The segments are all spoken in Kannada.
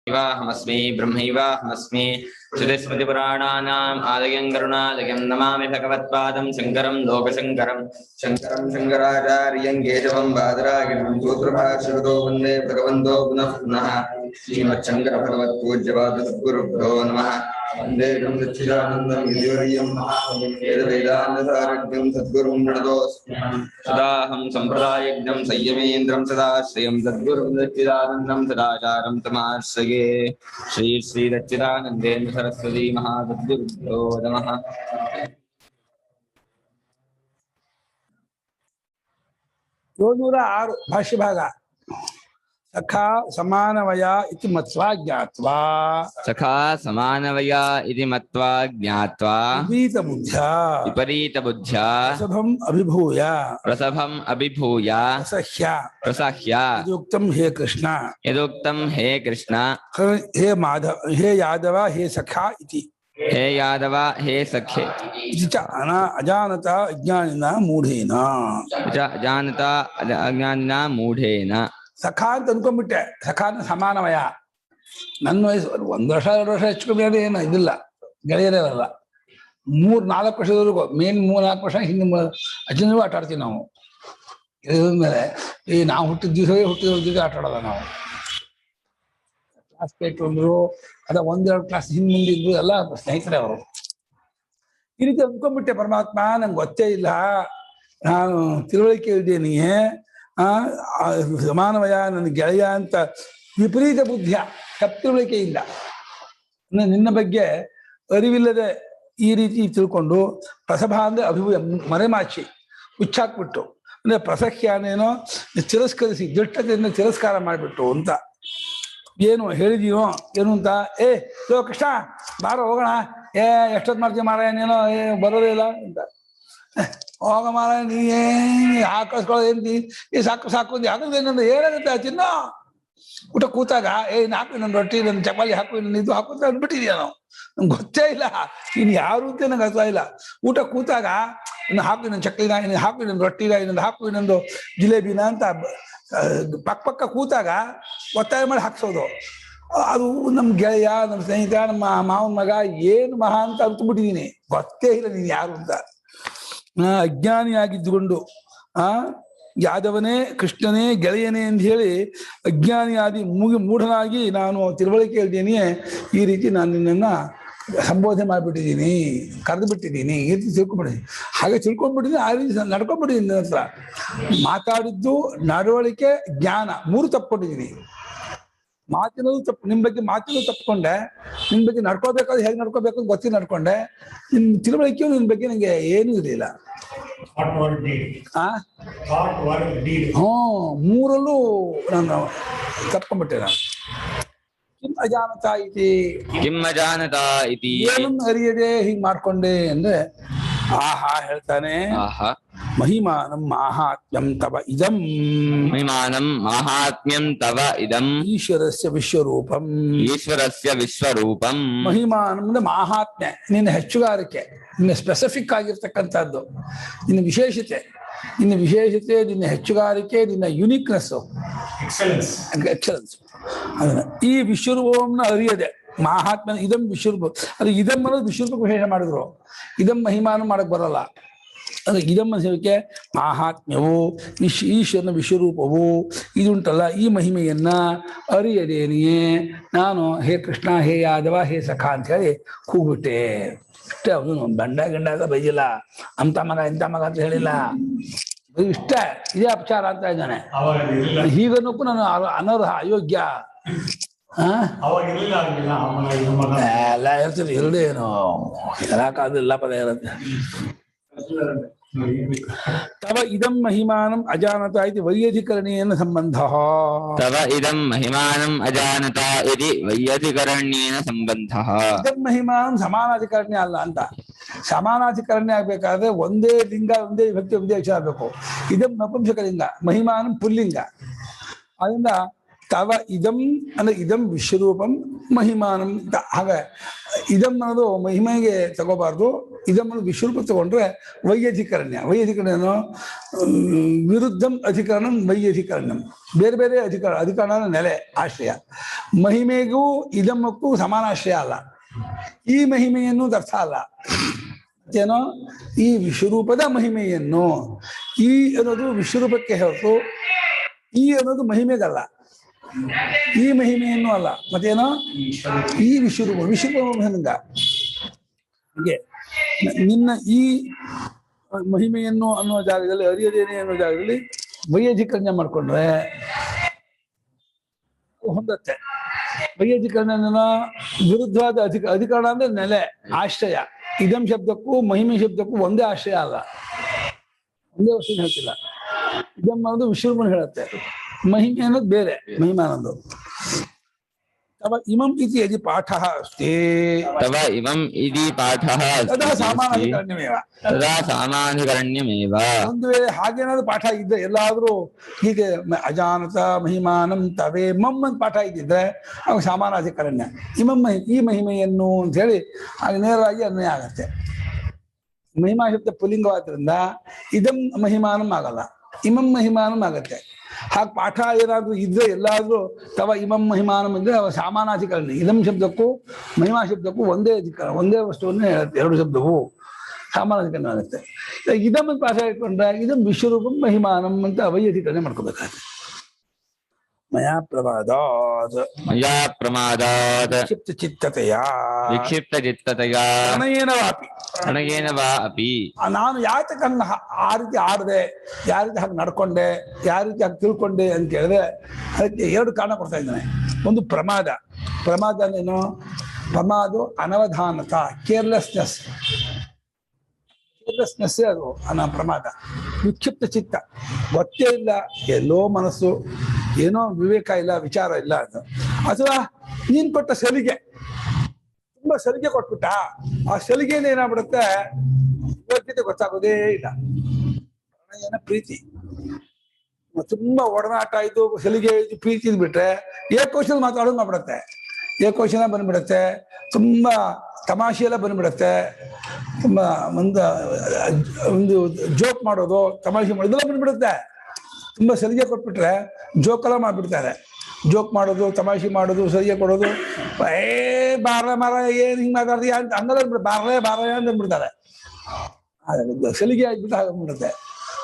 वाहमस्मि ब्रह्मैवाहमस्मि श्रुतिस्मृतिपुराणानाम् आलयं करुणालयं नमामि भगवत्पादं शङ्करं लोकशङ्करं शङ्करं शङ्कराचार्यं केशवं बादरायणं सूत्रभाष्यकृतो वन्दे भगवन्तो पुनः पुनः श्रीमच्छङ्करभगवत्पूज्यपादसद्गुरुभ्यो नमः वन्दे सच्चिदानन्दं गिरिवर्यं वेदवेदान्तसारज्ञं सद्गुरुं प्रणतोऽस्मि सदाहं सम्प्रदायज्ञं संयमेन्द्रं सदाश्रयं सद्गुरुं सच्चिदानन्दं सदाचारं तमाश्रये श्री श्री सच्चिदानन्देन्द्र सरस्वती महासद्गुरुभ्यो नमः। 706 ಭಾಷ್ಯ ಭಾಗ ಸಖಾ ಸಮಾನವಯ ಇತಿ ಮತ್ವಾ ಜ್ಞಾತ್ವಾ ಸಖಾ ಸಮಾನವಯ ಇತಿ ಮತ್ವಾ ಜ್ಞಾತ್ವಾ ವಿಪರೀತ ಬುದ್ಧ್ಯ ಪ್ರಸಭಂ ಅಭಿಭೂಯ ಪ್ರಸಹ್ಯ ಯದುಕ್ತಂ ಹೇ ಕೃಷ್ಣ ಹೇ ಯಾದವ ಹೇ ಸಖಾ ಇತಿ हे यादव हे सखे अजानता अज्ञानिना मूढ़ेन अजानता अज्ञानिना मूढ़ेन सखा ಅಂತ ಅನ್ಕೊಂಡ್ಬಿಟ್ಟೆ ಸಖಾ ಸಮಾನವಯ ನನ್ನ ವಯಸ್ಸು 1 ವರ್ಷ 2 ವರ್ಷ ಹೆಚ್ಚು ಕಮ್ಮಿ ಆದ್ರೆ ಏನು ಇದಿಲ್ಲ ಗೆಳೆಯರಲ್ಲ 3-4 ವರ್ಷದವರೆಗೂ ಮೇನ್ 3-4 ವರ್ಷ ಹಿಂದೆ ಅಜ್ಜನೂ ಆಟ ಆಡ್ತೀವಿ ನಾವು ಇದ್ಮೇಲೆ ಈ ನಾವು ಹುಟ್ಟಿದ ದಿವಸವೇ ಹುಟ್ಟಿದ ಜೊತೆ ಆಟ ಆಡೋಲ್ಲ ನಾವು ಕ್ಲಾಸ್ ಮೇಟ್ ಬಂದ್ರು ಅದ 1-2 ಕ್ಲಾಸ್ ಹಿಂದೆ ಇದ್ರು ಎಲ್ಲ ಸ್ನೇಹಿತರೆ ಅವರು ಈ ರೀತಿ ಅಂದ್ಕೊಂಡ್ಬಿಟ್ಟೆ ಪರಮಾತ್ಮ ನಂಗೆ ಗೊತ್ತೇ ಇಲ್ಲ ನಾನು ತಿಳುವಳಿಕೆ ಇದ್ದೇನೆ ಸಮಾನವಯ ನನ್ನ ಗೆಳೆಯ ಅಂತ ವಿಪರೀತ ಬುದ್ಧಿಯ ತಿಳುವಳಿಕೆಯಿಂದ ನಿನ್ನ ಬಗ್ಗೆ ಅರಿವಿಲ್ಲದೆ ಈ ರೀತಿ ತಿಳ್ಕೊಂಡು ಪ್ರಸಭಾ ಅಂದ್ರೆ ಅಭಿಭೂಯ ಮರೆಮಾಚಿ ಹುಚ್ಚಾಕ್ಬಿಟ್ಟು ಅಂದ್ರೆ ಪ್ರಸಖ್ಯಾನೇನೋ ತಿರಸ್ಕರಿಸಿ ದಿಟ್ಟತೆಯಿಂದ ತಿರಸ್ಕಾರ ಮಾಡಿಬಿಟ್ಟು ಅಂತ ಏನು ಹೇಳಿದೀನೋ ಏನು ಅಂತ ಲೋ ಕೃಷ್ಣ ಬಾರ ಹೋಗೋಣ ಎಷ್ಟೊತ್ತು ಮಾಡ್ತೀವಿ ಮಾರಾಯ ನೀನೋ ಬರೋದೇ ಇಲ್ಲ ಅಂತ ಹೋಗ ಮಾರಾಯ ನೀ ಹಾಕಿಸ್ಕೊಳ್ಳೋದು ಏನ್ತಿ ಸಾಕು ಸಾಕು ಯಾಕಂದ್ರೆ ಏನಂದ್ರೆ ಏನಾಗುತ್ತೆ ಚಿನ್ನ ಊಟ ಕೂತಾಗ ಹಾಕು ನನ್ನ ರೊಟ್ಟಿ ನನ್ನ ಚಪಾತಿ ಹಾಕು ನನ್ನ ಇದು ಹಾಕು ಅಂತ ಅಂದ್ಬಿಟ್ಟಿದ್ಯಾ ನಾವು ನಂಗೆ ಗೊತ್ತೇ ಇಲ್ಲ ಇನ್ನು ಯಾರು ಅಂತ ನಂಗೆ ಅರ್ಥ ಇಲ್ಲ ಊಟ ಕೂತಾಗ ಇನ್ನು ಹಾಕು ನನ್ನ ಚಕ್ಲಿನ ಇನ್ನು ಹಾಕು ನನ್ನ ರೊಟ್ಟಿನ ಇನ್ನೊಂದು ಹಾಕು ಇನ್ನೊಂದು ಜಿಲೇಬಿನ ಅಂತ ಪಕ್ಕ ಕೂತಾಗ ಒತ್ತಾಯ ಮಾಡಿ ಹಾಕ್ಸೋದು ಅದು ನಮ್ಮ ಗೆಳೆಯ ನಮ್ಮ ಸ್ನೇಹಿತ ನಮ್ಮ ಮಾವನ ಮಗ ಏನು ಮಹಾ ಅಂತ ಅರ್ತ್ಬಿಟ್ಟಿದೀನಿ ಗೊತ್ತೇ ಇಲ್ಲ ನೀನು ಯಾರು ಅಂತ ಅಜ್ಞಾನಿಯಾಗಿದ್ದುಕೊಂಡು ಯಾದವನೇ ಕೃಷ್ಣನೇ ಗೆಳೆಯನೇ ಅಂತ ಹೇಳಿ ಅಜ್ಞಾನಿಯಾದಿ ಮೂಢನಾಗಿ ನಾನು ತಿಳುವಳಿಕೆ ಇದ್ದೇನೆ ಈ ರೀತಿ ನಾನು ನಿನ್ನನ್ನು ಸಂಬೋಧನೆ ಮಾಡಿಬಿಟ್ಟಿದ್ದೀನಿ ಕರೆದು ಬಿಟ್ಟಿದ್ದೀನಿ ಈ ರೀತಿ ತಿಳ್ಕೊಂಡ್ಬಿಟ್ಟಿದ್ದೀನಿ ಹಾಗೆ ತಿಳ್ಕೊಂಡ್ಬಿಟ್ಟಿದ್ದೀನಿ ಆ ರೀತಿ ನಡ್ಕೊಂಡ್ಬಿಟ್ಟಿದ್ದೀನಿ ನನ್ನ ಹತ್ರ ಮಾತಾಡಿದ್ದು ನಡವಳಿಕೆ ಜ್ಞಾನ 3 ತಪ್ಪಿಕೊಂಡಿದ್ದೀನಿ ಮಾತಿನಲ್ಲೂ ತಪ್ಪು ನಿಮ್ಮ ಬಗ್ಗೆ ಮಾತಿನಲ್ಲೂ ತಪ್ಪಿಕೊಂಡೆ ನಿನ್ನ ಬಗ್ಗೆ ನಡ್ಕೋಬೇಕಾದ್ರೆ ಹೇಗೆ ನಡ್ಕೋಬೇಕು ಅಂತ ಗೊತ್ತಿ ನಡ್ಕೊಂಡೆ ನಿನ್ನ ತಿಳುವಳಿಕೆಯು ನಿನ್ನ ಬಗ್ಗೆ ನನಗೆ ಏನೂ ಇರಲಿಲ್ಲ 3ರಲ್ಲೂ ನಾನು ತಪ್ಕೊಂಡ್ಬಿಟ್ಟೆ ನಾನು ಕಿಂ ಅಜಾನತಾ ಇತಿ ಏನನ್ನು ಅರಿಯದೆ ಹೀಗೆ ಮಾಡ್ಕೊಂಡೆ ಅಂದ್ರೆ ಆಹಾ ಹೇಳ್ತಾನೆ ಮಹಿಮಾನಂ ಮಾಹಾತ್ಮ್ಯಂ ತವ ಇದಂ ಈಶ್ವರಸ್ಯ ವಿಶ್ವರೂಪಂ ಮಹಿಮಾನಂ ಅಂದ್ರೆ ಮಾಹಾತ್ಮ್ಯ ನಿನ್ನ ಹೆಚ್ಚುಗಾರಿಕೆ ನಿನ್ನ ಸ್ಪೆಸಿಫಿಕ್ ಆಗಿರ್ತಕ್ಕಂಥದ್ದು ನಿನ್ನ ವಿಶೇಷತೆ ನಿನ್ನ ಹೆಚ್ಚುಗಾರಿಕೆ ನಿನ್ನ ಯುನಿಕ್ನೆಸ್ ಎಕ್ಸಲೆನ್ಸ್ ಅದನ್ನ ಈ ವಿಶ್ವರೂಪವನ್ನ ಅರಿಯದೆ ಮಹಾತ್ಮನ ಇದಂ ವಿಶ್ವರೂಪ ಅದು ಇದಂ ಅನ್ನೋದು ವಿಶ್ವರೂಪ ವಿಶೇಷ ಮಾಡಿದ್ರು ಇದಂ ಮಹಿಮಾನ ಮಾಡಕ್ ಬರಲ್ಲ ಅದು ಇದಂ ಸೇವಕ್ಕೆ ಮಾಹಾತ್ಮ್ಯವು ಈಶ್ವರನ ವಿಶ್ವರೂಪವು ಇದುಂಟಲ್ಲ ಈ ಮಹಿಮೆಯನ್ನ ಅರಿಯದೇನೆಯೇ ನಾನು ಹೇ ಕೃಷ್ಣ ಹೇ ಯಾದವ ಹೇ ಸಖಾ ಅಂತ ಹೇಳಿ ಕೂಗ್ಬಿಟ್ಟೆ ಅಷ್ಟೇ. ಅವನು ಗಂಡಾಗ ಬೈದಿಲ್ಲ ಅಂತ ಮಗ ಇಂಥ ಮಗ ಅಂತ ಹೇಳಿಲ್ಲ, ಇಷ್ಟ ಇದೇ ಅಪಚಾರ ಅಂತ ಇದ್ದಾನೆ. ಹೀಗನ್ನೋಕ್ಕೂ ನಾನು ಅನರ್ಹ ಅಯೋಗ್ಯ ಎಲ್ಲ ಇರ್ತೀರಿ ಎರಡೇ ಏನು ಹೇಳಕ್ಕಾದಿಲ್ಲ ಪದ ಇರುತ್ತೆ. ತವ ಇದಂ ಮಹಿಮಾನಂ ಅಜಾನತ ಇತಿ ವೈಯಧಿಕರಣೇನ ಸಂಬಂಧ ತವ ಇದಂ ಮಹಿಮಾನಂ ಅಜಾನತ ಇತಿ ವೈಯಧಿಕರಣ್ಯೇನ ಸಂಬಂಧ. ಇದಂ ಮಹಿಮಾನಂ ಸಮಾನಾಧಿಕರಣ್ಯ ಅಲ್ಲ ಅಂತ. ಸಮಾನಾಧಿಕರಣ್ಯ ಆಗ್ಬೇಕಾದ್ರೆ ಒಂದೇ ಲಿಂಗ ಒಂದೇ ವಿಭಕ್ತಿ ಒಂದೇ ಅಕ್ಷರ ಆಗ್ಬೇಕು. ಇದಂ ನಪುಂಸಕಲಿಂಗ, ಮಹಿಮಾನಂ ಪುಲ್ಲಿಂಗ. ಅದರಿಂದ ತವ ಇದಂ ಅಂದ್ರೆ ಇದಂ ವಿಶ್ವರೂಪಂ ಮಹಿಮಾನಂ. ಹಾಗೆ ಇದಂ ಅನ್ನೋದು ಮಹಿಮೆಗೆ ತಗೋಬಾರ್ದು, ಇದನ್ನು ವಿಶ್ವರೂಪ ತಗೊಂಡ್ರೆ ವೈಯಧಿಕರಣ್ಯ. ವೈಯಧಿಕರಣ್ಯನು ವಿರುದ್ಧಂ ಅಧಿಕರಣಂ ವೈಯಧಿಕರಣ್ಯಂ. ಬೇರೆ ಬೇರೆ ಅಧಿಕರಣ ನೆಲೆ ಆಶ್ರಯ. ಮಹಿಮೆಗೂ ಇದಮ್ಮಕ್ಕೂ ಸಮಾನಾಶ್ರಯ ಅಲ್ಲ. ಈ ಮಹಿಮೆಯನ್ನು ಅರ್ಥ ಅಲ್ಲ. ಏನೋ ಈ ವಿಶ್ವರೂಪದ ಮಹಿಮೆಯನ್ನು, ಈ ಅನ್ನೋದು ವಿಶ್ವರೂಪಕ್ಕೆ ಹೊರತು ಈ ಅನ್ನೋದು ಮಹಿಮೆಗಲ್ಲ. ಈ ಮಹಿಮೆಯನ್ನು ಅಲ್ಲ, ಮತ್ತೇನೋ ಈ ವಿಶ್ವರೂಪ ಮಹಿಮೆಯಿಂದ ಹೀಗೆ ನಿನ್ನ ಈ ಮಹಿಮೆಯನ್ನು ಅನ್ನೋ ಜಾಗದಲ್ಲಿ, ಅರಿಯದೇನೆ ಅನ್ನೋ ಜಾಗದಲ್ಲಿ ವೈಯಧಿಕರಣ ಮಾಡ್ಕೊಂಡ್ರೆ ಹೊಂದತ್ತೆ. ವೈಯಧಿಕರಣ ವಿರುದ್ಧವಾದ ಅಧಿಕರಣ ಅಂದ್ರೆ ನೆಲೆ, ಆಶ್ರಯ. ಇದಂ ಶಬ್ದಕ್ಕೂ ಮಹಿಮೆ ಶಬ್ದಕ್ಕೂ ಒಂದೇ ಆಶ್ರಯ ಅಲ್ಲ, ಒಂದೇ ವಸ್ತು ಹೇಳ್ತಿಲ್ಲ. ಇದಂ ಅನ್ನೋದು ವಿಶ್ವರೂಪನ ಹೇಳುತ್ತೆ, ಮಹಿಮೆ ಅನ್ನೋದು ಬೇರೆ, ಮಹಿಮಾ ಅನ್ನೋದು. ತವ ಇಮಂ ಇತಿ ಯದಿ ಪಾಠಃ ಅಸ್ತಿ ತವ ಇಮಂ ಇತಿ ಪಾಠಃ ತದಾ ಸಾಮಾನಾಧಿಕರಣ್ಯಮೇವ. ತದಾ ಸಾಮಾನಾಧಿಕರಣ್ಯಮೇವ. ಒಂದು ವೇಳೆ ಹಾಗೇನಾದ್ರು ಪಾಠ ಇದ್ದರೆ, ಎಲ್ಲಾದ್ರೂ ಹೀಗೆ ಅಜಾನತ ಮಹಿಮಾನಂ ತವೇ ಮಮ್ ಅಂತ ಪಾಠ ಇದ್ದಿದ್ರೆ ಅವಾಗ ಸಾಮಾನಾಧಿಕರಣ್ಯ. ಈ ಮಹಿಮೆಯನ್ನು ಅಂತ ಹೇಳಿ ಆಗ ನೇರವಾಗಿ ಅನ್ವಯ ಆಗತ್ತೆ. ಮಹಿಮಾ ಶಬ್ದ ಪುಲ್ಲಿಂಗವಾದ್ರಿಂದ ಇದಂ ಮಹಿಮಾನಂ ಆಗಲ್ಲ, ಇಮಂ ಮಹಿಮಾನಂ ಆಗತ್ತೆ. ಹಾಗೆ ಪಾಠ ಏನಾದ್ರು ಇದ್ರೆ ಎಲ್ಲಾದ್ರೂ ತವ ಇಮಂ ಮಹಿಮಾನಂ ಅಂದ್ರೆ ಅವ ಸಾಮಾನಾಧಿಕರಣ. ಇದಂ ಶಬ್ದಕ್ಕೂ ಮಹಿಮಾ ಶಬ್ದಕ್ಕೂ ಒಂದೇ ಅಧಿಕರಣ, ಒಂದೇ ವಸ್ತುವನ್ನೇ ಹೇಳುತ್ತೆ. ಎರಡು ಶಬ್ದವು ಸಾಮಾನಾಧಿಕರಣ ಆಗುತ್ತೆ. ಇದಂ ಪಾಠ ಇಟ್ಕೊಂಡ್ರೆ ಇದಂ ವಿಶ್ವರೂಪಂ ಮಹಿಮಾನಂ ಅಂತ ಅವೈಧಿಕರಣೆ ಮಾಡ್ಕೋಬೇಕಾಗುತ್ತೆ. ಮಯಾ ಪ್ರಮಾದಾತ್ ವಿಕ್ಷಿಪ್ತ ಚಿತ್ತತೆಯ ಪ್ರಣಯೇನ ವಾ ಅಪಿ. ನಾನು ಯಾತಕ್ಕೆ ಹಂಗ ಆ ರೀತಿ ಆಡದೆ, ಯಾವ ರೀತಿ ಹಾಗೆ ನಡ್ಕೊಂಡೆ, ಯಾವ ರೀತಿ ಹಾಗೆ ತಿಳ್ಕೊಂಡೆ ಅಂತ ಹೇಳಿದ್ರೆ ಅದಕ್ಕೆ ಎರಡು ಕಾರಣ ಕೊಡ್ತಾ ಇದ್ದಾನೆ. ಒಂದು ಪ್ರಮಾದ. ಪ್ರಮಾದ ಅಂದ್ರೇನು? ಪ್ರಮಾದ ಅನವಧಾನತ, ಕೇರ್ಲೆಸ್ನೆಸ್. ಅದು ಪ್ರಮಾದ. ವಿಕ್ಷಿಪ್ತ ಚಿತ್ತ, ಗೊತ್ತೇ ಇಲ್ಲ, ಎಲ್ಲೋ ಮನಸ್ಸು, ಏನೋ ವಿವೇಕ ಇಲ್ಲ, ವಿಚಾರ ಇಲ್ಲ. ಅದು ಅಥವಾ ನೀನ್ ಕೊಟ್ಟ ಸಲಿಗೆ, ತುಂಬಾ ಸಲಿಗೆ ಕೊಟ್ಬಿಟ್ಟ, ಆ ಸಲಿಗೆನ ಏನಾಗ್ಬಿಡುತ್ತೆ, ಯೋಗ್ಯತೆ ಗೊತ್ತಾಗೋದೇ ಇಲ್ಲ. ಪ್ರಣಯನ ಪ್ರೀತಿ, ತುಂಬಾ ಒಡನಾಟ ಇದು, ಸಲಿಗೆ ಇದು, ಪ್ರೀತಿ ಇದ್ಬಿಟ್ರೆ ಏಕವಚನ ಮಾತಾಡೋದು ಮಾಡ್ಬಿಡತ್ತೆ. ಏಕವಚನ ಬಂದ್ಬಿಡತ್ತೆ, ತುಂಬಾ ತಮಾಷೆ ಎಲ್ಲ ಬಂದ್ಬಿಡತ್ತೆ, ತುಂಬಾ ಒಂದು ಜೋಕ್ ಮಾಡೋದು, ತಮಾಷೆ ಮಾಡೋದೆಲ್ಲ ಬಂದ್ಬಿಡುತ್ತೆ. ತುಂಬಾ ಸಲಿಗೆ ಕೊಟ್ಬಿಟ್ರೆ ಜೋಕೆಲ್ಲ ಮಾಡ್ಬಿಡ್ತಾರೆ. ಜೋಕ್ ಮಾಡೋದು, ತಮಾಷೆ ಮಾಡೋದು, ಸಲಿಗೆ ಕೊಡೋದು, ಬಾರ ಮಾರ ಏನ್ ಹಿಂಗ್ ಮಾತಾಡ್ತೀಯ ಅಂತ ಹಂಗಲ್ಲ, ಬಾರ ಅಂತ ಅಂದ್ಬಿಡ್ತಾರೆ. ಸಲಿಗೆ ಆಗ್ಬಿಟ್ಟು ಹಾಗಾಗ್ಬಿಡುತ್ತೆ.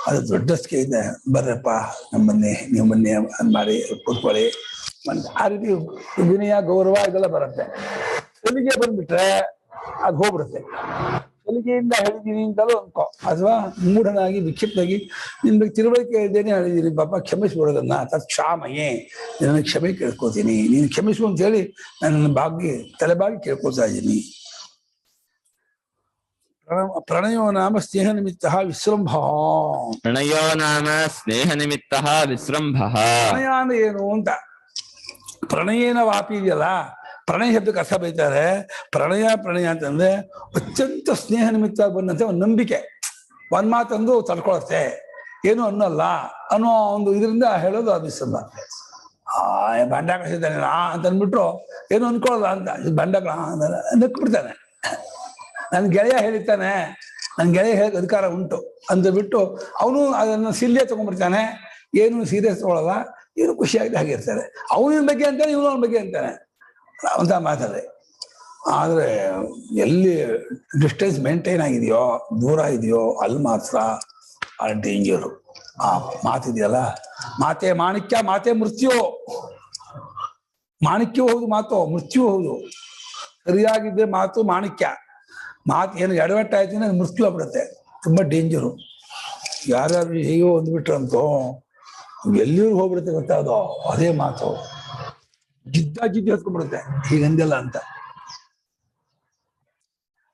ಅದು ದೊಡ್ಡ ಇದೆ, ಬರ್ರಪ್ಪ ನಮ್ಮನ್ನೇ, ನೀವು ಬನ್ನಿ ಅಂದ್ ಮಾಡಿ ಕೂತ್ಕೊಳ್ಳಿ, ಆ ರೀತಿ ವಿನಯ ಗೌರವ ಇದೆಲ್ಲ ಬರುತ್ತೆ. ಸಲಿಗೆ ಬಂದ್ಬಿಟ್ರೆ ಅದು ಹೋಗ್ಬಿಡುತ್ತೆ. ಸಲಿಗೆಯಿಂದ ಹೇಳಿದೀನಿ ಅಂತಲೂ ಅನ್ಕೋ, ಅಥವಾ ಮೂಢನಾಗಿ ವಿಕ್ಷಿಪ್ತಾಗಿ ನಿನ್ ಬಗ್ಗೆ ತಿಳುವಳಿಕೆ ಇದ್ದೇನೆ ಹೇಳಿದೀನಿ, ಪಾಪ ಕ್ಷಮಿಸ್ಬಿಡೋದನ್ನ, ತತ್ಕ್ಷಾಮಯೇ, ನನ್ನ ಕ್ಷಮೆ ಕೇಳ್ಕೋತೀನಿ, ನೀನು ಕ್ಷಮಿಸು ಅಂತ ಹೇಳಿ ನನ್ನ ತಲೆಬಾಗಿ ಕೇಳ್ಕೊತಾ ಇದ್ದೀನಿ. ಪ್ರಣಯೋ ನಾಮ ಸ್ನೇಹ ನಿಮಿತ್ತ ವಿಸೃಂಭ. ಪ್ರಣಯೋ ನಾಮ ಸ್ನೇಹ ನಿಮಿತ್ತ ವಿಸೃಂಭ. ಪ್ರಣಯ ಅಂದ್ರೆ ಏನು ಅಂತ, ಪ್ರಣಯೇನ ವಾಪಿ ಇದೆಯಲ್ಲ, ಪ್ರಣಯ ಶಬ್ದಕ್ಕೆ ಅರ್ಥ ಬೈತಾರೆ. ಪ್ರಣಯ ಅಂತಂದ್ರೆ ಅತ್ಯಂತ ಸ್ನೇಹ ನಿಮಿತ್ತ ಬಂದಂತೆ ಒಂದು ನಂಬಿಕೆ, ಒಂದ್ ಮಾತಂದು ತಡ್ಕೊಳತ್ತೆ, ಏನು ಅನ್ನಲ್ಲ ಅನ್ನೋ ಒಂದು ಇದರಿಂದ ಹೇಳೋದು ಅದು ವಿಸೃಂಭ. ಬಂಡ ಕಳಿಸಿದ್ದಾನೆ ಅಂತ ಅಂದ್ಬಿಟ್ರು ಏನು ಅನ್ಕೊಳ್ಳಲ್ಲ ಅಂತ, ಬಂಡ ನಕ್ಬಿಡ್ತಾನೆ. ನನ್ ಗೆಳೆಯ ಹೇಳಿರ್ತಾನೆ, ನನ್ ಗೆಳೆಯ ಹೇಳಕ್ ಅಧಿಕಾರ ಉಂಟು ಅಂತ ಬಿಟ್ಟು ಅವನು ಅದನ್ನ ಸಿಲ್ಲೇ ತಗೊಂಡ್ಬಿಡ್ತಾನೆ, ಏನು ಸೀರಿಯಸ್ ತಗೊಳಲ್ಲ, ಏನು ಖುಷಿಯಾಗಿ ಹಾಗೆ ಇರ್ತಾರೆ. ಅವನಿನ ಬಗ್ಗೆ ಅಂತಾನೆ, ಇವನು ಅವನ ಬಗ್ಗೆ ಅಂತಾನೆ ಅಂತ ಮಾತಾಡಿ. ಆದ್ರೆ ಎಲ್ಲಿ ಡಿಸ್ಟೆನ್ಸ್ ಮೇಂಟೈನ್ ಆಗಿದೆಯೋ, ದೂರ ಇದೆಯೋ, ಅಲ್ಲಿ ಮಾತ್ರ ಆ ಡೇಂಜರು. ಆ ಮಾತಿದೆಯಲ್ಲ, ಮಾತೆ ಮಾಣಿಕ್ಯ, ಮಾತೆ ಮೃತ್ಯು. ಮಾಣಿಕ್ಯ ಹೌದು ಮಾತು, ಮೃತ್ಯು ಹೌದು. ಸರಿಯಾಗಿದ್ದೆ ಮಾತು ಮಾಣಿಕ್ಯ, ಮಾತು ಏನು ಎಡವಟ್ಟ ಆಯ್ತು ಅದು ಮೃತ್ಯು ಆಗ್ಬಿಡುತ್ತೆ, ತುಂಬಾ ಡೇಂಜರು. ಯಾರ್ಯಾರು ಹೇಗೋ ಅಂದ್ಬಿಟ್ರಂತೋ ಎಲ್ಲಿಯೂ ಹೋಗ್ಬಿಡುತ್ತೆ ಗೊತ್ತಾ, ಅದು ಅದೇ ಮಾತು ಜಿದ್ದಿ ಹೊತ್ಕೊಂಡ್ಬಿಡುತ್ತೆ, ಹೀಗಂದೆಲ್ಲ ಅಂತ.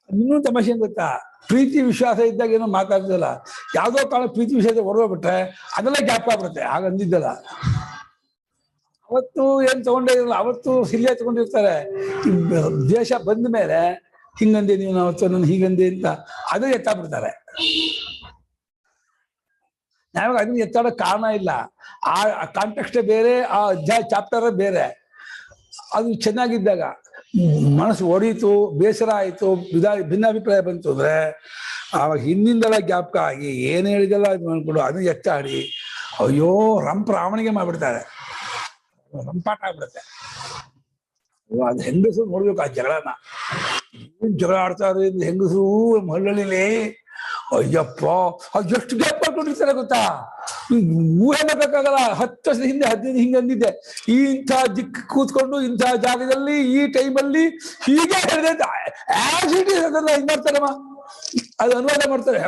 ಇನ್ನೂ ತಮಾಷೆ ಏನ್ ಗೊತ್ತಾ, ಪ್ರೀತಿ ವಿಶ್ವಾಸ ಇದ್ದಾಗ ಏನೋ ಮಾತಾಡ್ತಿದ್ದಲ್ಲ, ಯಾವ್ದೋ ಕಾಲ ಪ್ರೀತಿ ವಿಶ್ವಾಸ ಹೊರಗೋಗ್ಬಿಟ್ರೆ ಅದೆಲ್ಲ ಗ್ಯಾಪ್ ಆಗ್ಬಿಡುತ್ತೆ. ಹಾಗಂದಿದ್ದಲ್ಲ, ಅವತ್ತು ಏನ್ ತಗೊಂಡೇ ಇರಲ್ಲ, ಅವತ್ತು ಸಿಲ್ಲೆ ತಗೊಂಡಿರ್ತಾರೆ. ದೇಶ ಬಂದ ಮೇಲೆ ಹಿಂಗಂದೆ ನೀನು, ಅವತ್ತು ನಾನು ಹೀಗಂದೆ ಅಂತ ಅದೇ ಎತ್ತಾಬಿಡ್ತಾರೆ. ನಾವಾಗ ಅದನ್ನ ಎತ್ತಾಡೋ ಕಾರಣ ಇಲ್ಲ, ಆ ಕಾಂಟೆಕ್ಸ್ಟೇ ಬೇರೆ, ಆ ಅಧ್ಯಾಯ ಚಾಪ್ಟರ್ ಬೇರೆ. ಅದು ಚೆನ್ನಾಗಿದ್ದಾಗ ಮನಸ್ಸು ಒಡೀತು, ಬೇಸರ ಆಯಿತು, ಭಿನ್ನಾಭಿಪ್ರಾಯ ಬಂತು ಅಂದ್ರೆ ಆವಾಗ ಹಿಂದಿಂದೆಲ್ಲ ಜ್ಞಾಪಕ ಆಗಿ ಏನು ಹೇಳಿದೆಲ್ಲ ಅದು ಅನ್ಕೊಂಡು ಅದನ್ನ ಎತ್ತಾಡಿ ಅಯ್ಯೋ ರಾಮನಿಗೆ ಮಾಡ್ಬಿಡ್ತಾರೆ, ರಂಪಾಟ ಆಗ್ಬಿಡುತ್ತೆ. ಅದು ಹೆಂಗಸರು ನೋಡ್ಬೇಕು ಆ ಜಗಳನ, ಏನ್ ಜಗಳ ಆಡ್ತಾರೆ ಹೆಂಗಸರು ಮಳ್ಳಳ್ಳಿಲಿ. ಅಯ್ಯಪ್ಪ ಅದು ಎಷ್ಟು ಗ್ಯಾಪ್ ಮಾಡ್ಕೊಂಡಿರ್ತಾರೆ ಗೊತ್ತಾ, ಊಹೆನಕ್ಕಾಗಲ್ಲ. 10 ವರ್ಷದ ಹಿಂದೆ 15 ಹಿಂಗೆ ಅಂದಿದ್ದೆ, ಇಂಥ ದಿಕ್ಕು ಕೂತ್ಕೊಂಡು ಇಂಥ ಜಾಗದಲ್ಲಿ ಈ ಟೈಮಲ್ಲಿ ಹೀಗೆ ಹೇಳಿದೆ ಅದನ್ನ ಹಿಂಗ್ ಮಾಡ್ತಾರಮ್ಮ, ಅದು ಅನುವಾದ ಮಾಡ್ತಾರೆ,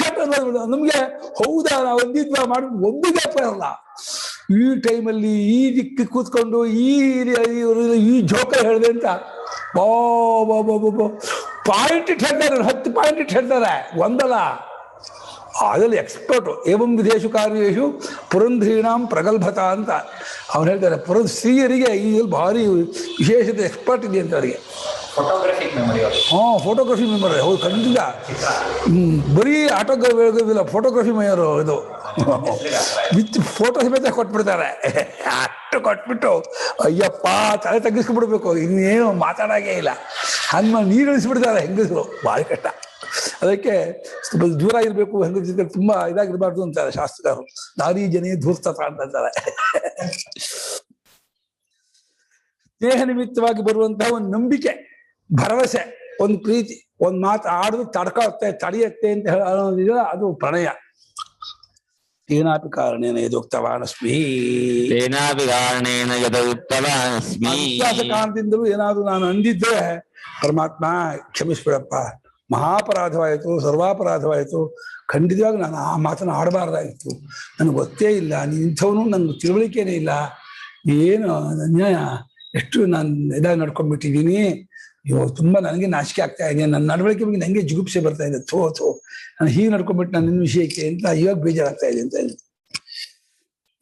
ಅನುವಾದ ನಮ್ಗೆ ಹೌದಾ ನಾವು ಒಂದಿದ್ವಾ ಮಾಡಿ ಒಂದು ಗ್ಯಾಪ್ ಇರಲ್ಲ. ಈ ಟೈಮಲ್ಲಿ ಈ ದಿಕ್ಕು ಕೂತ್ಕೊಂಡು ಈ ಜೋಕ ಹೇಳಿದೆ ಅಂತ ಪಾಯಿಂಟ್ ಇಟ್ಟು ಹೇಳ್ತಾರೆ, 10 ಪಾಯಿಂಟ್ ಇಟ್ಟು ಹೇಳ್ತಾರೆ, ಒಂದಲ್ಲ. ಅದರಲ್ಲಿ ಎಕ್ಸ್ಪರ್ಟು. ಏವಂ ವಿದೇಶು ಕಾರ್ಯೇಶು ಪುರಂಧ್ರೀಣಾಂ ಪ್ರಗಲ್ಭತ ಅಂತ ಅವ್ರು ಹೇಳ್ತಾರೆ. ಸ್ತ್ರೀಯರಿಗೆ ಈ ಭಾರಿ ವಿಶೇಷತೆ ಎಕ್ಸ್ಪರ್ಟ್ ಇದೆ ಅಂತ ಅವರಿಗೆ. Photography memory. ಹೌದು, ಖಂಡಿತ. ಬರೀ ಆಟೋಗ್ರಫಿಲ್ಲ, ಫೋಟೋಗ್ರಫಿ ಮೇಯರು ಇದು ವಿತ್ ಫೋಟೋ ಸಮೇತ ಕೊಟ್ಬಿಡ್ತಾರೆ. ಅಷ್ಟು ಕೊಟ್ಬಿಟ್ಟು ಅಯ್ಯಪ್ಪ ತಲೆ ತಗ್ಗಿಸ್ಕೊಂಡ್ಬಿಡ್ಬೇಕು, ಇನ್ನೇನು ಮಾತಾಡೋಂಗೇ ಇಲ್ಲ. ಹಂಗ ನೀರು ಇಳಿಸ್ಬಿಡ್ತಾರೆ ಹೆಂಗಸರು, ಭಾರಿ ಕಷ್ಟ. ಅದಕ್ಕೆ ಸ್ವಲ್ಪ ದೂರ ಇರಬೇಕು, ಹೆಂಗಸ ಜೊತೆ ತುಂಬಾ ಇದಾಗಿರ್ಬಾರ್ದು ಅಂತಾರೆ ಶಾಸ್ತ್ರಕಾರರು. ನಾರಿ ಜನೇ ಧೂರ್ತತ ಅಂತಾರೆ. ಸ್ನೇಹ ನಿಮಿತ್ತವಾಗಿ ಬರುವಂತಹ ಒಂದು ನಂಬಿಕೆ, ಭರವಸೆ, ಒಂದು ಪ್ರೀತಿ, ಒಂದು ಮಾತು ಆಡಿದ್ರು ತಡೆಯುತ್ತೆ ಅಂತ ಹೇಳೋದಿಲ್ಲ, ಅದು ಪ್ರಣಯ. ಏನಾಪಿ ಕಾರಣೇನ ಯದೋಕ್ತವಾನಸ್ಮಿ, ಏನಾಪಿ ಕಾರಣೇನ ಯದೋಕ್ತವಾನಸ್ಮಿ. ವ್ಯತ್ಯಾಸ ಕಾರಣದಿಂದಲೂ ಏನಾದ್ರು ನಾನು ಅಂದಿದ್ರೆ ಪರಮಾತ್ಮ ಕ್ಷಮಿಸ್ಬಿಡಪ್ಪ, ಮಹಾಪರಾಧವಾಯಿತು, ಸರ್ವಾಪರಾಧವಾಯಿತು, ಖಂಡಿತವಾಗಿ ನಾನು ಆ ಮಾತನ್ನು ಆಡಬಾರ್ದಾಗಿತ್ತು, ನನಗೆ ಗೊತ್ತೇ ಇಲ್ಲ, ನೀನು ಇಂಥವನು ನನಗೆ ತಿಳುವಳಿಕೆನೇ ಇಲ್ಲ, ಏನು ಅನ್ಯಾಯ, ಎಷ್ಟು ನಾನು ಇದಾಗಿ ನಡ್ಕೊಂಡ್ಬಿಟ್ಟಿದ್ದೀನಿ, ಇವಾಗ ತುಂಬಾ ನನಗೆ ನಾಚಿಕೆ ಆಗ್ತಾ ಇದೆ, ನನ್ನ ನಡವಳಿಕೆ ಬಗ್ಗೆ ನನಗೆ ಜಿಗುಪ್ಸೆ ಬರ್ತಾ ಇದೆ, ನಾನು ಹೀಗೆ ನಡ್ಕೊಂಡ್ಬಿಟ್ಟು ನಾನು ನಿನ್ನ ವಿಷಯಕ್ಕೆ ಅಂತ ಇವಾಗ ಬೇಜಾರಾಗ್ತಾ ಇದೆ ಅಂತ ಹೇಳಿ.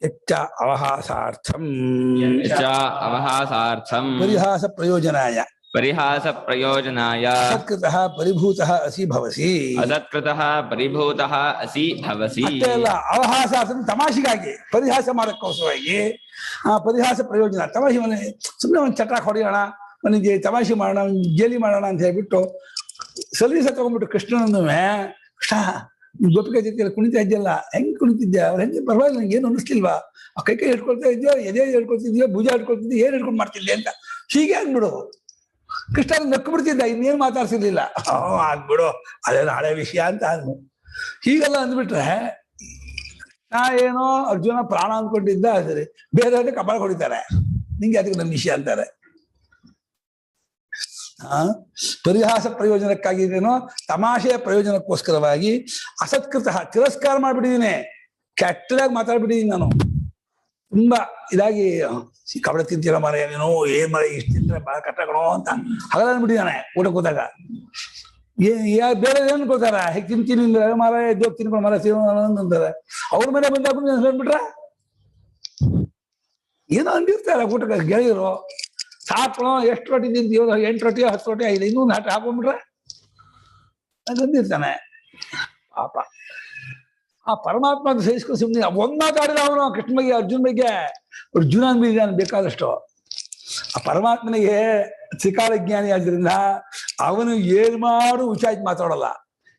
ಯಚ್ಚ ಅವಹಾಸಾರ್ಥಂ ಪರಿಹಾಸ ಪ್ರಯೋಜನಾಯ ಅಸತ್ಕೃತಃ ಪರಿಭೂತಃ ಅಸಿ ಭವಸಿ. ಅಷ್ಟೇ ಅಲ್ಲ, ಅವಹಾಸಾರ್ಥಂ ತಮಾಷೆಗಾಗಿ, ಪರಿಹಾಸ ಮಾಡೋಕ್ಕೋಸ್ಕರವಾಗಿ, ಪರಿಹಾಸ ಪ್ರಯೋಜನ, ತಮಾಷೆ ಮನೆ ಸುಮ್ಮನೆ ಒಂದು ಚಟ ಹೊಡೆಯೋಣ, ನನಗೆ ತಮಾಷೆ ಮಾಡೋಣ, ಗೇಲಿ ಮಾಡೋಣ ಅಂತ ಹೇಳ್ಬಿಟ್ಟು ಸಲೀಸ ತಗೊಂಡ್ಬಿಟ್ಟು ಕೃಷ್ಣನನ್ನು, ಕೃಷ್ಣ ನಿಮ್ ಗೋಪಿಕೆ ಜೊತೆ ಕುಣಿತಾ ಇದ್ಯಲ್ಲ, ಹೆಂಗ್ ಕುಣಿತಿದ್ಯಾ, ಅವ್ರು ಹೆಂಗೆ ಪರವಾಗಿಲ್ಲ, ನಂಗೆ ಏನು ಅನ್ನಿಸ್ಲಿಲ್ವಾ, ಆ ಕೈ ಹಿಡ್ಕೊಳ್ತಾ ಇದೆಯೋ, ಎದೆ ಹಿಡ್ಕೊಳ್ತಿದ್ಯೋ, ಭುಜ ಹಿಡ್ಕೊಳ್ತಿದ್ಯೋ, ಏನ್ ಹಿಡ್ಕೊಂಡು ಮಾಡ್ತಿದ್ದೆ ಅಂತ ಹೀಗೆ ಆಗ್ಬಿಡು. ಕೃಷ್ಣ ನಕ್ಕು ಬಿಡ್ತಿದ್ದ, ಇನ್ನೇನು ಮಾತಾಡ್ಸಿರ್ಲಿಲ್ಲ. ಆಗ್ಬಿಡು, ಅದೇನು ಹಳೆ ವಿಷಯ ಅಂತ ಅಂದ್ನು. ಹೀಗೆಲ್ಲ ಅಂದ್ಬಿಟ್ರೆ ಏನೋ ಅರ್ಜುನ ಪ್ರಾಣ ಅಂದ್ಕೊಂಡಿದ್ದ, ಸರಿ ಬೇರೆ ಕಪಾಳ ಹೊಡಿತಾರೆ, ನಿಂಗೆ ಅದಕ್ಕೆ ನನ್ನ ವಿಷಯ ಅಂತಾರೆ. ಪರಿಹಾಸ ಪ್ರಯೋಜನಕ್ಕಾಗಿದ್ದೇನೋ, ತಮಾಷೆಯ ಪ್ರಯೋಜನಕ್ಕೋಸ್ಕರವಾಗಿ ಅಸತ್ಕೃತ ತಿರಸ್ಕಾರ ಮಾಡ್ಬಿಟ್ಟಿದ್ದೀನಿ, ಕೆಟ್ಟದಾಗಿ ಮಾತಾಡ್ಬಿಟ್ಟಿದ್ದೀನಿ ನಾನು, ತುಂಬಾ ಇದಾಗಿ ಕಬಡ ತಿಂತೀರ ಮರ ಏನೇನೋ, ಏನ್ ಮರ ಇಷ್ಟು ತಿಂದ್ರೆ ಬಹಳ ಕಟ್ಟಕಣೋ ಅಂತ ಹಾಗೆಲ್ಲ ಅಂದ್ಬಿಟ್ಟಿದ್ದಾನೆ. ಊಟಕ್ಕೆ ಹೋದಾಗ ಬೇರೆ ಏನ್ ಕೊಡ್ತಾರ, ಹೇಗೆ ತಿಂತೀನಿ ಮರ ಎದ್ದೋಗಿ ತಿನ್ಕೊಂಡು ಮರ ಅಂತಾರೆ. ಅವ್ರ ಮನೆ ಬಂದಾಗ ಅಂದ್ಬಿಟ್ರ ಏನೋ ಅಂದಿರ್ತಾರೆ ಊಟಕ್ಕೆ ಗೆಳೆಯರು, ಸಾಕು ಎಷ್ಟು ರೊಟ್ಟಿ ತಿಂತೀವೋ, 8 ರೊಟ್ಟಿ 10 ರೊಟ್ಟಿ 5 ಇನ್ನೊಂದು ಹಟ್ಟು ಹಾಕೊಂಡ್ಬಿಟ್ರೆ ಅಂದಿರ್ತಾನೆ. ಪಾಪ ಆ ಪರಮಾತ್ಮ ಸಹಿಸ್ಕೊಂಡು ಸುಮ್ಮನೆ ಒಂದ್ ಮಾತಾಡಿದ ಅವನು ಕೃಷ್ಣ ಬಗ್ಗೆ, ಅರ್ಜುನ್ ಬಗ್ಗೆ, ಅರ್ಜುನನ್ ಬಿದ್ದಾನೆ ಬೇಕಾದಷ್ಟು. ಆ ಪರಮಾತ್ಮನಿಗೆ ತ್ರಿಕಾಲ ಜ್ಞಾನಿ ಆದ್ರಿಂದ ಅವನು ಏನ್ ಮಾಡು ಉಚಾಚಿ ಮಾತಾಡಲ್ಲ,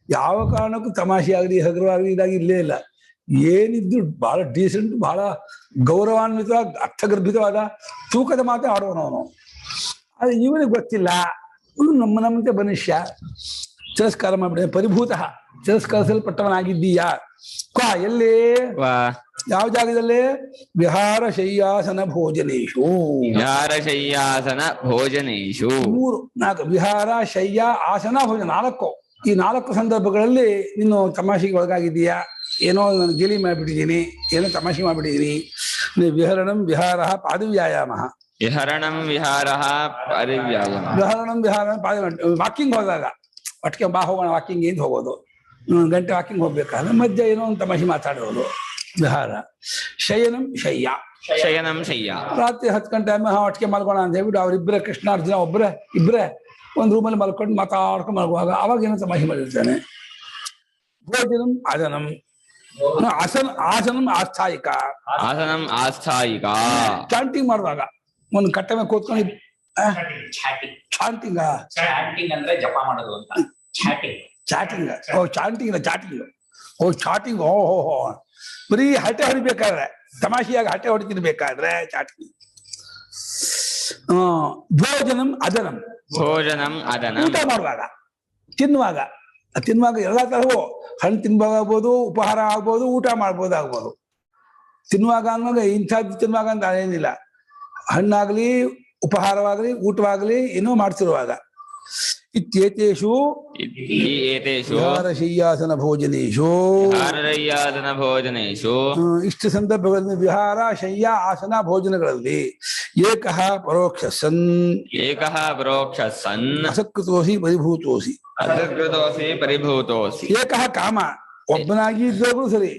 ಯಾವ ಕಾರಣಕ್ಕೂ ತಮಾಷೆ ಆಗಲಿ ಹಗುರವಾಗಲಿ ಇದಾಗಿ ಇಲ್ಲೇ ಇಲ್ಲ. ಏನಿದ್ದು ಬಹಳ ಡೀಸೆಂಟ್, ಬಹಳ ಗೌರವಾನ್ವಿತವಾದ ಅರ್ಥಗರ್ಭಿತವಾದ ತೂಕದ ಮಾತೆ ಆಡೋನವನು. ಆದ್ರೆ ಇವನಿಗೆ ಗೊತ್ತಿಲ್ಲ, ಇವನು ನಮ್ಮಂತೆ ಮನುಷ್ಯ, ತಿರಸ್ಕಾರ ಮಾಡ್ಬಿಡ. ಪರಿಭೂತ ತಿರಸ್ಕರಿಸಲ್ಪಟ್ಟವನಾಗಿದ್ದೀಯಾ, ಎಲ್ಲಿ, ಯಾವ ಜಾಗದಲ್ಲಿ, ವಿಹಾರ ಶಯ್ಯಾಸನ ಭೋಜನೇಶು. 4 ವಿಹಾರ ಶಯ್ಯ ಆಸನ ಭೋಜನ 4. ಈ 4 ಸಂದರ್ಭಗಳಲ್ಲಿ ನೀನು ತಮಾಷೆಗೆ ಒಳಗಾಗಿದ್ದೀಯಾ, ಏನೋ ನಾನು ಗೇಲಿ ಮಾಡಿಬಿಟ್ಟಿದ್ದೀನಿ, ಏನೋ ತಮಾಷೆ ಮಾಡಿಬಿಟ್ಟಿದ್ದೀನಿ. ವಿಹರಣಂ ವಿಹಾರ ಪಾದವ್ಯಾಯಾಮ, ವಾಕಿಂಗ್ ಹೋದಾಗ ಒಟ್ಟಿಗೆ ಬಾ ಹೋಗೋಣ ವಾಕಿಂಗ್ ಏನು ಹೋಗೋದು, 1 ಗಂಟೆ ವಾಕಿಂಗ್ ಹೋಗ್ಬೇಕಾದ್ರೆ ಮಧ್ಯ ಏನೋ ಒಂದು ತಮಾಷೆ ಮಾತಾಡೋದು ವಿಹಾರ. ಶಯನಂ ಶಯ್ಯ, ರಾತ್ರಿ 10 ಗಂಟೆ ಆದ್ಮೇಲೆ ಒಟ್ಟಿಗೆ ಮಲ್ಗೋಣ ಅಂತ ಹೇಳ್ಬಿಟ್ಟು ಅವರಿಬ್ಬರೇ, ಕೃಷ್ಣ ಅರ್ಜುನ ಇಬ್ಬರೇ ಒಂದು ರೂಮಲ್ಲಿ ಮಲ್ಕೊಂಡು ಮಾತಾಡ್ಕೊಂಡು ಮಲ್ಗುವಾಗ ಅವಾಗ ಏನೋ ತಮಾಷೆ ಮಾಡಿರ್ತಾನೆ. ಭೋಜನಂ ಆಸನಂ, ಆಸನಂ ಆಸ್ಥಾಯಿಕ, ಆಸನಂ ಆಸ್ಥಾಯಿಕ, ಚಾಂಟಿಂಗ್ ಮಾಡುವಾಗ ಒಂದು ಕಟ್ಟೆ ಮೇಲೆ ಕೂತ್ಕೊಂಡು ಚಾಂಟಿಂಗ್ ಚಾಟಿಂಗ್ ಅಂದ್ರೆ ಜಪ ಮಾಡೋದು ಅಂತ. ಚಾಟಿಂಗ್ ಚಾಟಿಂಗ್ ಓಹೋ ಬರೀ ಹರಟೆ ಹೊಡಿಬೇಕಾದ್ರೆ ತಮಾಷೆಯಾಗಿ ಹರಟೆ ಹೊಡಿತಿರ್ಬೇಕಾದ್ರೆ ಚಾಟಿಂಗ್. ಭೋಜನಂ ಅದನಂ ಊಟ ಮಾಡುವಾಗ ತಿನ್ನುವಾಗ ಎಲ್ಲಾ ತರವೂ ಹಣ್ಣು ತಿನ್ನುವಾಗ ಆಗ್ಬೋದು, ಉಪಹಾರ ಆಗ್ಬೋದು, ಊಟ ಮಾಡ್ಬೋದಾಗ್ಬೋದು. ತಿನ್ನುವಾಗ ಅನ್ನುವಾಗ ಇಂಥದ್ದು ತಿನ್ನುವಾಗ ಅಂತ ಏನಿಲ್ಲ, ಹಣ್ಣಾಗ್ಲಿ ಉಪಹಾರವಾಗಲಿ ಊಟವಾಗಲಿ ಏನೋ ಮಾಡ್ತಿರುವಾಗ. ಇತ್ಯೇತೇಷು ವಿಹಾರಶಯ್ಯಾಸನ ಭೋಜನೇಶು ಇಷ್ಟ ಸಂದರ್ಭಗಳಲ್ಲಿ ವಿಹಾರ ಶಯ್ಯ ಆಸನ ಭೋಜನಗಳಲ್ಲಿ ಏಕಃ ಪರೋಕ್ಷ ಸನ್ ಅಸಕೃತೋಸಿ ಪರಿಭೂತೋಸಿ ಏಕಃ ಕಾಮ ಒಬ್ಬನಾಗಿ ಇದ್ದಾಗಲೂ ಸರಿ,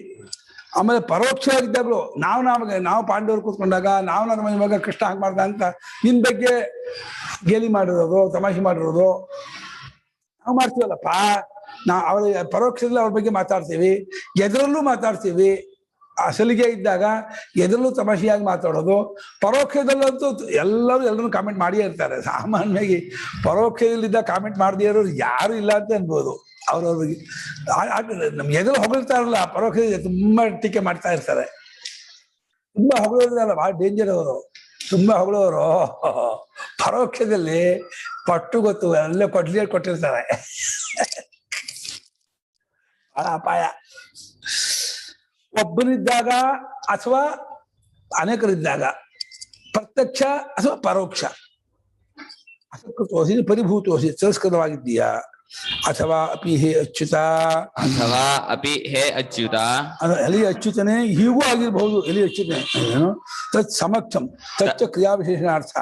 ಆಮೇಲೆ ಪರೋಕ್ಷವಾಗಿದ್ದಾಗಲೂ ನಾವು ಪಾಂಡವರು ಕೂತ್ಕೊಂಡಾಗ ನಾವು ನನ್ನ ಮನೆಯಾಗ ಕೃಷ್ಣ ಹಾಗೆ ಮಾಡ್ದ ಅಂತ ನಿನ್ ಬಗ್ಗೆ ಗೇಲಿ ಮಾಡಿರೋದು, ತಮಾಷೆ ಮಾಡಿರೋದು ನಾವು ಮಾಡ್ತೀವಲ್ಲಪ್ಪ. ಅವ್ರ ಪರೋಕ್ಷದಲ್ಲಿ ಅವ್ರ ಬಗ್ಗೆ ಮಾತಾಡ್ತೀವಿ, ಎದರಲ್ಲೂ ಮಾತಾಡ್ತೀವಿ. ಅಸಲಿಗೆ ಇದ್ದಾಗ ಎದರಲ್ಲೂ ತಮಾಷೆಯಾಗಿ ಮಾತಾಡೋದು. ಪರೋಕ್ಷದಲ್ಲಂತೂ ಎಲ್ಲರೂ ಕಾಮೆಂಟ್ ಮಾಡಿಯೇ ಇರ್ತಾರೆ. ಸಾಮಾನ್ಯವಾಗಿ ಪರೋಕ್ಷದಲ್ಲಿದ್ದ ಕಾಮೆಂಟ್ ಮಾಡದೇ ಇರೋರು ಯಾರು ಇಲ್ಲ ಅಂತ ಅನ್ಬೋದು. ಅವ್ರವ್ರಿಗೆ ನಮ್ಗೆ ಎದುರು ಹೊಗಳ್ತಾರಲ್ಲ, ಪರೋಕ್ಷದಲ್ಲಿ ತುಂಬಾ ಟೀಕೆ ಮಾಡ್ತಾ ಇರ್ತಾರೆ. ತುಂಬಾ ಹೊಗಳೋದಿಲ್ಲ, ಭಾಳ ಡೇಂಜರ್ ಅವರು. ತುಂಬಾ ಹೊಗಳೋರು ಪರೋಕ್ಷದಲ್ಲಿ ಪಟ್ಟು ಗೊತ್ತು ಎಲ್ಲ ಕೊಟ್ಟಿರ್ತಾರೆ. ಬಹಳ ಅಪಾಯ. ಒಬ್ಬನಿದ್ದಾಗ ಅಥವಾ ಅನೇಕರಿದ್ದಾಗ ಪ್ರತ್ಯಕ್ಷ ಅಥವಾ ಪರೋಕ್ಷ. ಅಸಕೃತೋಸಿ ಪರಿಭೂತೋಸಿ ತಿರಸ್ಕೃತವಾಗಿದ್ದೀಯಾ ಅಥವಾ ಅಪಿ ಹೇ ಅಚ್ಯುತ ಎಲಿ ಅಚ್ಯುತನೇ ಹೀಗೂ ಆಗಿರ್ಬಹುದು. ಎಲಿ ಅಚ್ಯುತನೇ ತತ್ ಸಮಕ್ಷಂ ತಚ್ಚ ಕ್ರಿಯಾವಿಶೇಷಣಾರ್ಥ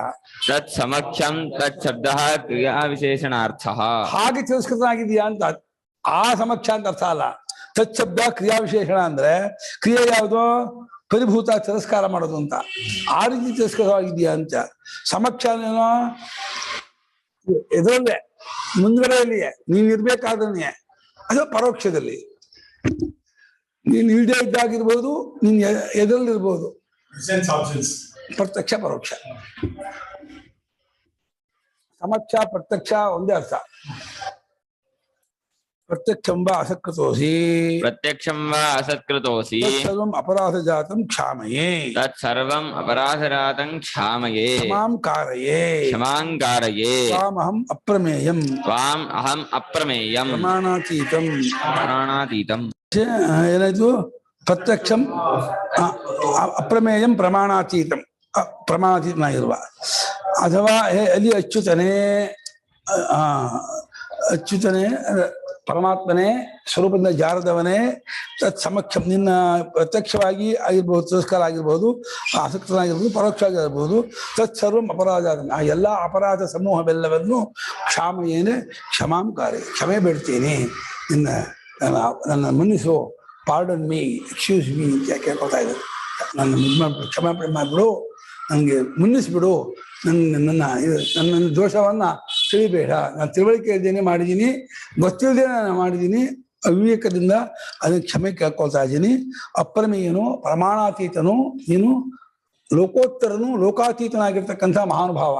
ಹಾಗೆ ತಿರಸ್ಕೃತನಾಗಿದೆಯಾ ಅಂತ. ಆ ಸಮಕ್ಷ ಅಂತ ಅರ್ಥ ಅಲ್ಲ. ತತ್ಶಬ್ದ ಕ್ರಿಯಾವಿಶೇಷಣ ಅಂದ್ರೆ ಕ್ರಿಯೆ ಯಾವುದು? ಪರಿಭೂತ ತಿರಸ್ಕಾರ ಮಾಡೋದು ಅಂತ. ಆ ರೀತಿ ತಿರಸ್ಕೃತವಾಗಿದೆಯಾ ಅಂತ. ಸಮಕ್ಷನೇನೋ ಎದುರಲ್ಲೇ ಮುಂದ್ಗಡೆಯಲ್ಲಿಯೇ ನೀನ್ ಇರ್ಬೇಕಾದ್ರೆ, ಅದು ಪರೋಕ್ಷದಲ್ಲಿ ನೀನ್ ಇಲ್ದೇ ಇದ್ದಾಗಿರ್ಬೋದು, ನೀನ್ ಎದುರಲ್ಲಿರ್ಬೋದು. ಪ್ರತ್ಯಕ್ಷ ಪರೋಕ್ಷ. ಸಮಕ್ಷ ಪ್ರತ್ಯಕ್ಷ ಒಂದೇ ಅರ್ಥ. ಪ್ರತ್ಯಕ್ಷಂ ವಾ ಅಸತ್ಕೃತೋಸಿ ತತ್ಸರ್ವಂ ಅಪರಾಧಜಾತಂ ಕ್ಷಾಮಯೇ ಕ್ಷಮಾಂ ಕಾರಯೇ ತ್ವಾಮಹಂ ಅಪ್ರಮೇಯಂ ಪ್ರಮಾಣಾತೀತಂ ಏನಾಯ್ತು? ಪ್ರತ್ಯಕ್ಷಂ ಅಪ್ರಮೇಯಂ ಪ್ರಮಾಣಾತೀತಂ ಪ್ರಮಾಣಾತೀತನಾಗಿರುವ ಅಥವಾ ಅಲ್ಲಿ ಅಚ್ಯುತನೇ ಪರಮಾತ್ಮನೇ ಸ್ವರೂಪದಿಂದ ಜಾರದವನೇ ತತ್ ಸಮಕ್ಷ ನಿನ್ನ ಪ್ರತ್ಯಕ್ಷವಾಗಿ ಆಗಿರ್ಬೋದು, ತಿರಸ್ಕಾರ ಆಗಿರ್ಬೋದು, ಆಸಕ್ತನಾಗಿರ್ಬೋದು, ಪರೋಕ್ಷವಾಗಿರ್ಬೋದು. ತತ್ ಸರ್ವಂ ಅಪರಾಧ. ಆ ಎಲ್ಲ ಅಪರಾಧ ಸಮೂಹವೆಲ್ಲವನ್ನು ಕ್ಷಾಮಯೇನೆ ಕ್ಷಮಾಂ ಕಾರ್ಯ ಕ್ಷಮೆ ಬೇಡ್ತೀನಿ, ನನ್ನ ಮನ್ನಿಸು, ಪಾರ್ಡನ್ ಮೀ, ಎಕ್ಸ್ಕ್ಯೂಸ್ ಮೀ ಅಂತ ಕೇಳ್ಕೊತಾ ಇದ್ದಾರೆ. ನನ್ನ ಕ್ಷಮಾಪಣೆ ಮಾಡಿಬಿಡು, ನನಗೆ ಮುನ್ನಿಸ್ಬಿಡು, ನನ್ನ ದೋಷವನ್ನ ತಿಳಿಬೇಡ. ನಾನು ತಿಳುವಳಿಕೆ ಇದ್ದೇನೆ ಮಾಡಿದ್ದೀನಿ, ಗೊತ್ತಿಲ್ಲದೆ ನಾನು ಮಾಡಿದ್ದೀನಿ, ಅವಿವೇಕದಿಂದ ಅದಕ್ಕೆ ಕ್ಷಮೆ ಕೇಳ್ಕೊಳ್ತಾ ಇದ್ದೀನಿ. ಅಪ್ರಮೇಯನು ಪ್ರಮಾಣಾತೀತನು, ನೀನು ಲೋಕೋತ್ತರನು, ಲೋಕಾತೀತನಾಗಿರ್ತಕ್ಕಂಥ ಮಹಾನುಭಾವ.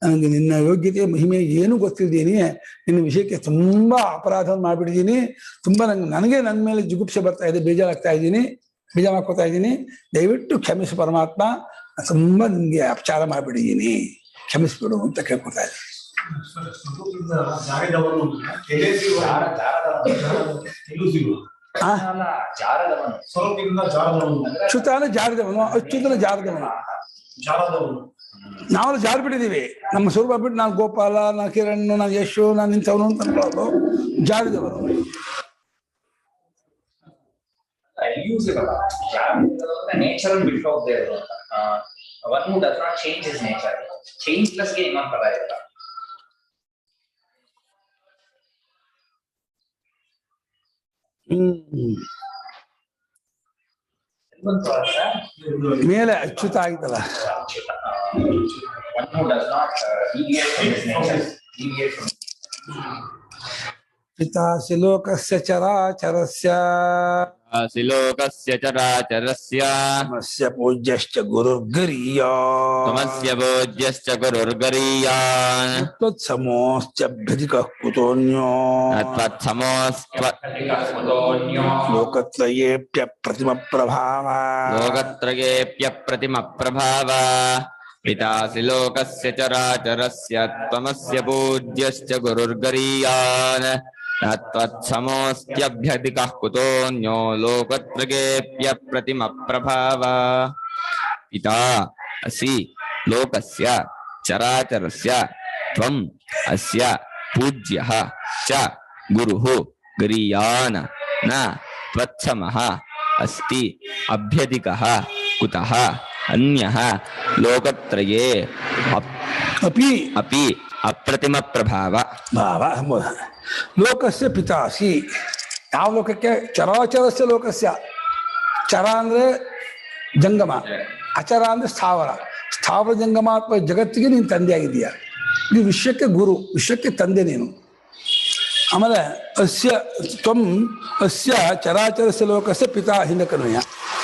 ನನಗೆ ನಿನ್ನ ಯೋಗ್ಯತೆ ಮಹಿಮೆ ಏನು ಗೊತ್ತಿದ್ದೀನಿ, ನಿನ್ನ ವಿಷಯಕ್ಕೆ ತುಂಬಾ ಅಪರಾಧವನ್ನು ಮಾಡಿಬಿಟ್ಟಿದ್ದೀನಿ. ತುಂಬಾ ನನಗೆ ನನ್ನ ಮೇಲೆ ಜುಗುಪ್ಸೆ ಬರ್ತಾ ಇದೆ, ಬೇಜಾರು ಮಾಡ್ಕೊತಾ ಇದ್ದೀನಿ. ದಯವಿಟ್ಟು ಕ್ಷಮಿಸು ಪರಮಾತ್ಮ, ತುಂಬಾ ನಿನ್ಗೆ ಅಪಚಾರ ಮಾಡಿಬಿಟ್ಟಿದ್ದೀನಿ, ಕ್ಷಮಿಸ್ಬಿಡು ಅಂತ ಕೇಳ್ಕೊತಾ ಇದ್ದೀನಿ. ಚ್ಯುತಾನ ಜಾರದವನು, ಅಚ್ಯುತನ ಜಾರದವನು. ನಾವೆಲ್ಲ ಜಾರು ಬಿಟ್ಟಿದ್ದೀವಿ. ನಮ್ಮ ಸ್ವರೂಪ ಬಿಟ್ಟು ನಾನು ಗೋಪಾಲ, ನಾನು ಕಿರಣ್, ನಾನು ಯಶು, ನಾನು ನಿಂತವನು ಅಂತ ಅನ್ಕೊಳ್ಳೋದು ಜಾರಿದವರು. ನೇಚರ್ ಬಿಟ್ಟು ಹೋಗದೆ ಇರೋದು ಅಂತ. one who does not change his nature. Changeless ಗೆ ಇನ್ನೊಂದು ಪದ ಇರಲ್ಲ. ಮೇಲೆ ಅಚ್ಯುತ ಆಗಿತ್ತಲ್ಲ. One who does not deviate from his nature. ಪಿತಾಸಿ ಲೋಕಸ್ಯ ಚರಾಚರಸ್ಯ ಲೋಕಸ್ಯ ಚರಾಚರಸ್ಯ ತಮಸ್ಯ ಪೂಜ್ಯಶ್ಚ ಗುರುರ್ಗರೀಯ ತಮಸ್ಯ ಭೋಜ್ಯಶ್ಚ ಗುರುರ್ಗರೀಯಾನ್ ತತ್ಸಮೋಶ್ಚಭ್ಯಧಿಕಃ ಕುತೋನ್ಯೋ ಲೋಕತ್ರಯೇಪ್ಯ ಪ್ರಭಾವ ಲೋಕತ್ರಯೇಪ್ಯಪ್ರತಿಮ ಪ್ರಭಾವ ಪಿತಾಸಿ ಲೋಕಸ್ಯ ಚರಾಚರಸ್ಯ ತ್ವಮಸ್ಯ ಪೂಜ್ಯಶ್ಚ ಗುರುರ್ಗರೀಯಾನ್ ತತ್ಸಮೋಸ್ತ್ಯಭ್ಯಧಿಕಃ ಕುತೋನ್ಯೋ ಲೋಕತ್ರಯೇಪ್ಯಪ್ರತಿಮ ಪ್ರಭಾವ ಪಿತಾ ಅಸಿ ಲೋಕಸ್ಯ ಚರಾಚರಸ್ಯ ತ್ವಂ ಅಸ್ಯ ಪೂಜ್ಯಃ ಚ ಗುರುಃ ಗರೀಯಾನ್ ನ ತ್ವತ್ಸಮಃ ಅಸ್ತಿ ಅಭ್ಯಧಿಕಃ ಕುತಃ ಅನ್ಯಃ ಲೋಕತ್ರಯೇ ಅಪಿ ಅಪಿ ಅಪ್ರತಿಮ ಪ್ರಭಾವ ಭಾವ ಲೋಕಸ್ಯ ಪಿತಾಸಿ ಯಾವ ಲೋಕಕ್ಕೆ ಚರಾಚರಸ್ಯ ಲೋಕಸ್ಯ ಚರ ಅಂದ್ರೆ ಜಂಗಮ ಅಚರ ಅಂದ್ರೆ ಸ್ಥಾವರ ಸ್ಥಾವರ ಜಂಗಮಾತ್ಮ ಜಗತ್ತಿಗೆ ನೀನು ತಂದೆ ಆಗಿದೀಯ ಇದು ವಿಶ್ವಕ್ಕೆ ಗುರು ವಿಶ್ವಕ್ಕೆ ತಂದೆ ನೀನು ಆಮೇಲೆ ಅಸ್ಯ ತ್ವಂ ಅಸ್ಯ ಚರಾಚರಸ್ಯ ಲೋಕಸ್ಯ ಪಿತಾ ಹಿಂದೆ ಕನ್ವಯ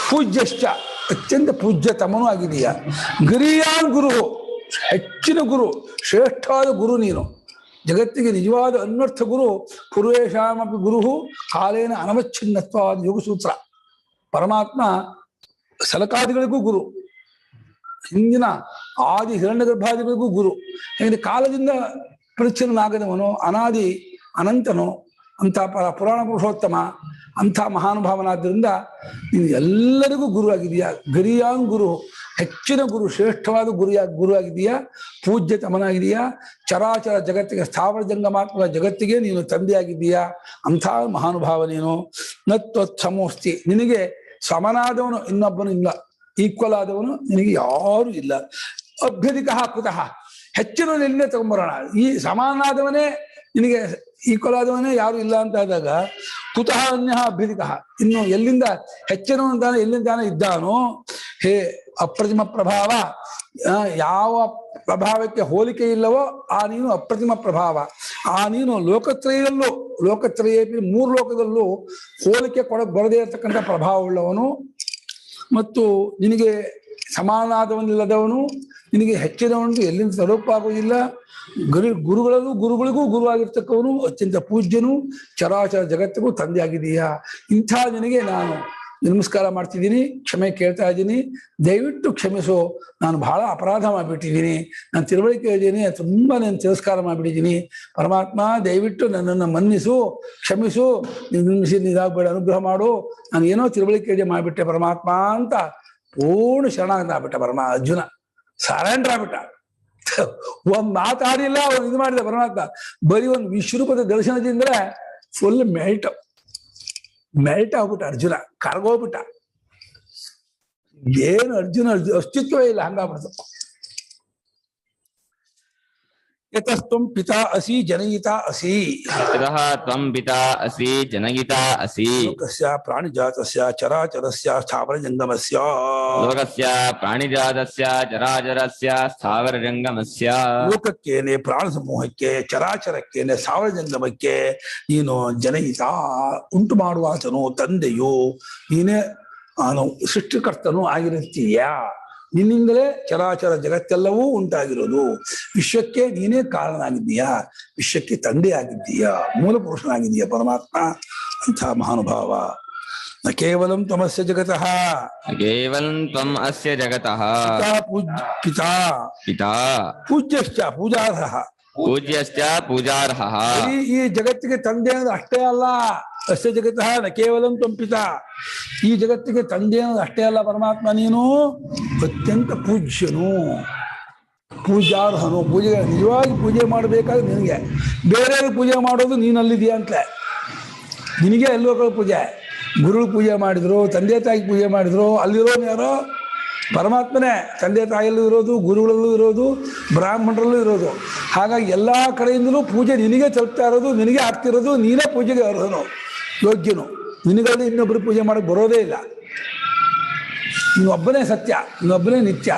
ಪೂಜ್ಯಶ್ಚ ಅತ್ಯಂತ ಪೂಜ್ಯತಮನೂ ಆಗಿದೀಯ ಗರೀಯಾನ್ ಗುರು ಹೆಚ್ಚಿನ ಗುರು ಶ್ರೇಷ್ಠವಾದ ಗುರು ನೀನು ಜಗತ್ತಿಗೆ ನಿಜವಾದ ಅನ್ವರ್ಥ ಗುರು ಪೂರ್ವೇಶಾಮಪಿ ಗುರು ಕಾಲೇನ ಅನವಚ್ಛಿನ್ನತ್ವವಾದ ಯೋಗಸೂತ್ರ ಪರಮಾತ್ಮ ಸಲಕಾದಿಗಳಿಗೂ ಗುರು ಹಿಂದಿನ ಆದಿ ಹಿರಣ್ಯಗರ್ಭಾದಿಗಳಿಗೂ ಗುರು ಯಾಕಂದ್ರೆ ಕಾಲದಿಂದ ಪರಿಚ್ಛಿನ್ನನಾಗದವನು ಅನಾದಿ ಅನಂತನು ಅಂಥ ಪುರಾಣ ಪುರುಷೋತ್ತಮ ಅಂಥ ಮಹಾನುಭಾವನಾದ್ದರಿಂದ ನೀನು ಎಲ್ಲರಿಗೂ ಗುರು ಆಗಿದೆಯಾ ಗರಿಯಾನ್ ಗುರು ಹೆಚ್ಚಿನ ಗುರು ಶ್ರೇಷ್ಠವಾದ ಗುರು ಆಗಿದೆಯಾ ಪೂಜ್ಯತಮನಾಗಿದೆಯಾ ಚರಾಚರ ಜಗತ್ತಿಗೆ ಸ್ಥಾವರ ಜಂಗಮಾತ್ಮಕ ಜಗತ್ತಿಗೆ ನೀನು ತಂದೆಯಾಗಿದ್ದೀಯಾ ಅಂಥ ಮಹಾನುಭಾವ ನೀನು ನತ್ವತ್ಸಮೋಸ್ತಿ ನಿನಗೆ ಸಮನಾದವನು ಇನ್ನೊಬ್ಬನು ಇಲ್ಲ ಈಕ್ವಲ್ ಆದವನು ನಿನಗೆ ಯಾರು ಇಲ್ಲ ಅಭ್ಯಧಿಕ ಕುತಃ ಹೆಚ್ಚಿನ ಎಲ್ಲಿಂದ ತಗೊಂಬರೋಣ ಈ ಸಮಾನಾದವನೇ ನಿನಗೆ ಈಕ್ವಲ್ ಆದವನೇ ಯಾರು ಇಲ್ಲ ಅಂತ ಆದಾಗ ಕುತಃ ಅನ್ಯ ಅಭ್ಯಧಿಕ ಇನ್ನು ಎಲ್ಲಿಂದ ಹೆಚ್ಚಿನವನು ಎಲ್ಲಿಂದಾನೆ ಇದ್ದಾನೋ ಹೇ ಅಪ್ರತಿಮ ಪ್ರಭಾವ ಯಾವ ಪ್ರಭಾವಕ್ಕೆ ಹೋಲಿಕೆ ಇಲ್ಲವೋ ಆ ನೀನು ಅಪ್ರತಿಮ ಪ್ರಭಾವ ಆ ನೀನು ಲೋಕತ್ರಯೇ ಮೂರು ಲೋಕದಲ್ಲೂ ಹೋಲಿಕೆ ಬರದೇ ಇರತಕ್ಕಂಥ ಪ್ರಭಾವವುಳ್ಳವನು ಮತ್ತು ನಿನಗೆ ಸಮಾನಾದವನಿಲ್ಲದವನು ನಿನಗೆ ಹೆಚ್ಚಿನವನು ಎಲ್ಲಿಂದ ಸ್ವರೂಪವಾಗುವುದಿಲ್ಲ ಗುರುಗಳಿಗೂ ಗುರುವಾಗಿರ್ತಕ್ಕವನು ಅತ್ಯಂತ ಪೂಜ್ಯನು ಚರಾಚರ ಜಗತ್ತಿಗೂ ತಂದೆ ಆಗಿದೆಯಾ ಇಂಥ ನಿನಗೆ ನಾನು ನಮಸ್ಕಾರ ಮಾಡ್ತಿದ್ದೀನಿ ಕ್ಷಮೆ ಕೇಳ್ತಾ ಇದ್ದೀನಿ ದಯವಿಟ್ಟು ಕ್ಷಮಿಸು ನಾನು ಬಹಳ ಅಪರಾಧ ಮಾಡಿಬಿಟ್ಟಿದ್ದೀನಿ ನಾನು ತಿಳುವಳಿಕೆ ಇದ್ದೀನಿ ತುಂಬಾ ನಾನು ತಿರಸ್ಕಾರ ಮಾಡಿಬಿಟ್ಟಿದ್ದೀನಿ ಪರಮಾತ್ಮ ದಯವಿಟ್ಟು ನನ್ನನ್ನು ಮನ್ನಿಸು ಕ್ಷಮಿಸು ಇದಾಗಬೇಡ ಅನುಗ್ರಹ ಮಾಡು ನಾನು ಏನೋ ತಿಳುವಳಿಕೆ ಇದೆ ಮಾಡಿಬಿಟ್ಟೆ ಪರಮಾತ್ಮ ಅಂತ ಪೂರ್ಣ ಶರಣಾಗತ ಆಗ್ಬಿಟ್ಟ ಅರ್ಜುನ ಸರೆಂಡರ್ ಆಗ್ಬಿಟ್ಟ ಒಂದ್ ಮಾತಾಡಿಲ್ಲ ಅವ್ನು ಇದು ಮಾಡಿದ ಪರಮಾತ್ಮ ಬರೀ ಒಂದು ವಿಶ್ವರೂಪದ ದರ್ಶನದಿಂದ್ರೆ ಫುಲ್ ಮೆಲ್ಟ್ ಆಗ್ಬಿಟ್ಟ ಅರ್ಜುನ ಕರ್ಗೋಗ್ಬಿಟ್ಟ ಏನು ಅರ್ಜುನ ಅಸ್ತಿತ್ವವೇ ಇಲ್ಲ ಹಂಗಾಗ್ಬಿಡ್ತು ಯತಸ್ತ್ವಂ ಪಿತಾ ಅಸಿ ಜನಯಿತಾ ಅಸಿ ಯತಃ ತ್ವಂ ಪಿತಾ ಅಸಿ ಜನಯಿತಾ ಅಸಿ ಲೋಕಸ್ಯ ಪ್ರಾಣಿಜಾತಸ್ಯ ಚರಾಚರಸ್ಯ ಸ್ಥಾವರ ಜಂಗಮಸ್ಯ ಲೋಕಸ್ಯ ಪ್ರಾಣಿಜಾತಸ್ಯ ಚರಾಚರಸ್ಯ ಸ್ಥಾವರ ಜಂಗಮಸ್ಯ ಲೋಕಕ್ಕೇನೆ ಪ್ರಾಣ ಸಮೂಹಕ್ಕೆ ಚರಾಚರಕ್ಕೇನೆ ಸ್ಥಾವರ ಜಂಗಮಕ್ಕೆ ನೀನು ಜನಯಿತ ಉಂಟು ಮಾಡುವಾತನು ತಂದೆಯು ನೀನೇ ಸೃಷ್ಟಿಕರ್ತನೂ ಆಗಿರುತ್ತೀಯಾ ನಿನ್ನಿಂದಲೇ ಚರಾಚರ ಜಗತ್ತೆಲ್ಲವೂ ಉಂಟಾಗಿರೋದು ವಿಶ್ವಕ್ಕೆ ನೀನೇ ಕಾರಣನಾಗಿದ್ದೀಯಾ ವಿಶ್ವಕ್ಕೆ ತಂದೆ ಆಗಿದ್ದೀಯಾ ಮೂಲ ಪುರುಷನಾಗಿದ್ದೀಯಾ ಪರಮಾತ್ಮ ಅಂಥ ಮಹಾನುಭಾವ ನ ಕೇವಲಂ ತ್ವಮಸ್ಯ ಜಗತಃ ಕೇವಲಂ ತ್ವಂ ಅಸ್ಯ ಜಗತಃ ಪಿತಾ ಪಿತಾ ಪೂಜ್ಯಶ್ಚ ಪೂಜಾರ್ಹಃ ಪೂಜ್ಯಶ್ಚ ಪೂಜಾರ್ಹಃ ಈ ಜಗತ್ತಿಗೆ ತಂದೆ ಅನ್ನೋದು ಅಷ್ಟೇ ಅಲ್ಲ ಅಸ್ಯ ಜಗತಃ ನ ಕೇವಲಂ ತ್ವಂ ಪಿತಾ ಈ ಜಗತ್ತಿಗೆ ತಂದೆ ಅನ್ನೋದು ಅಷ್ಟೇ ಅಲ್ಲ ಪರಮಾತ್ಮ ನೀನು ಅತ್ಯಂತ ಪೂಜ್ಯನು ಪೂಜಾರ್ಹನು ಪೂಜೆ ನಿಜವಾಗಿ ಪೂಜೆ ಮಾಡಬೇಕಾದ್ರೆ ನಿನಗೆ ಬೇರೆಯವ್ರಿಗೆ ಪೂಜೆ ಮಾಡೋದು ನೀನಲ್ಲಿದೆಯಾ ಅಂತಲೇ ನಿನಗೆ ಎಲ್ಲೋ ಪೂಜೆ ಗುರುಗಳು ಪೂಜೆ ಮಾಡಿದ್ರು ತಂದೆ ತಾಯಿಗೆ ಪೂಜೆ ಮಾಡಿದ್ರು ಅಲ್ಲಿರೋನು ಯಾರೋ ಪರಮಾತ್ಮನೇ ತಂದೆ ತಾಯಿಯಲ್ಲೂ ಇರೋದು ಗುರುಗಳಲ್ಲೂ ಇರೋದು ಬ್ರಾಹ್ಮಣರಲ್ಲೂ ಇರೋದು ಹಾಗಾಗಿ ಎಲ್ಲ ಕಡೆಯಿಂದಲೂ ಪೂಜೆ ನಿನಗೆ ತಲುಪ್ತಾ ಇರೋದು ನಿನಗೆ ಆಗ್ತಿರೋದು ನೀನೇ ಪೂಜೆಗೆ ಅರ್ಹನು ಯೋಗ್ಯನು ನಿನಗಲ್ಲಿ ಇನ್ನೊಬ್ಬರು ಪೂಜೆ ಮಾಡಕ್ಕೆ ಬರೋದೇ ಇಲ್ಲ ನೀನೊಬ್ಬನೇ ಸತ್ಯ ನೀನೊಬ್ಬನೇ ನಿತ್ಯ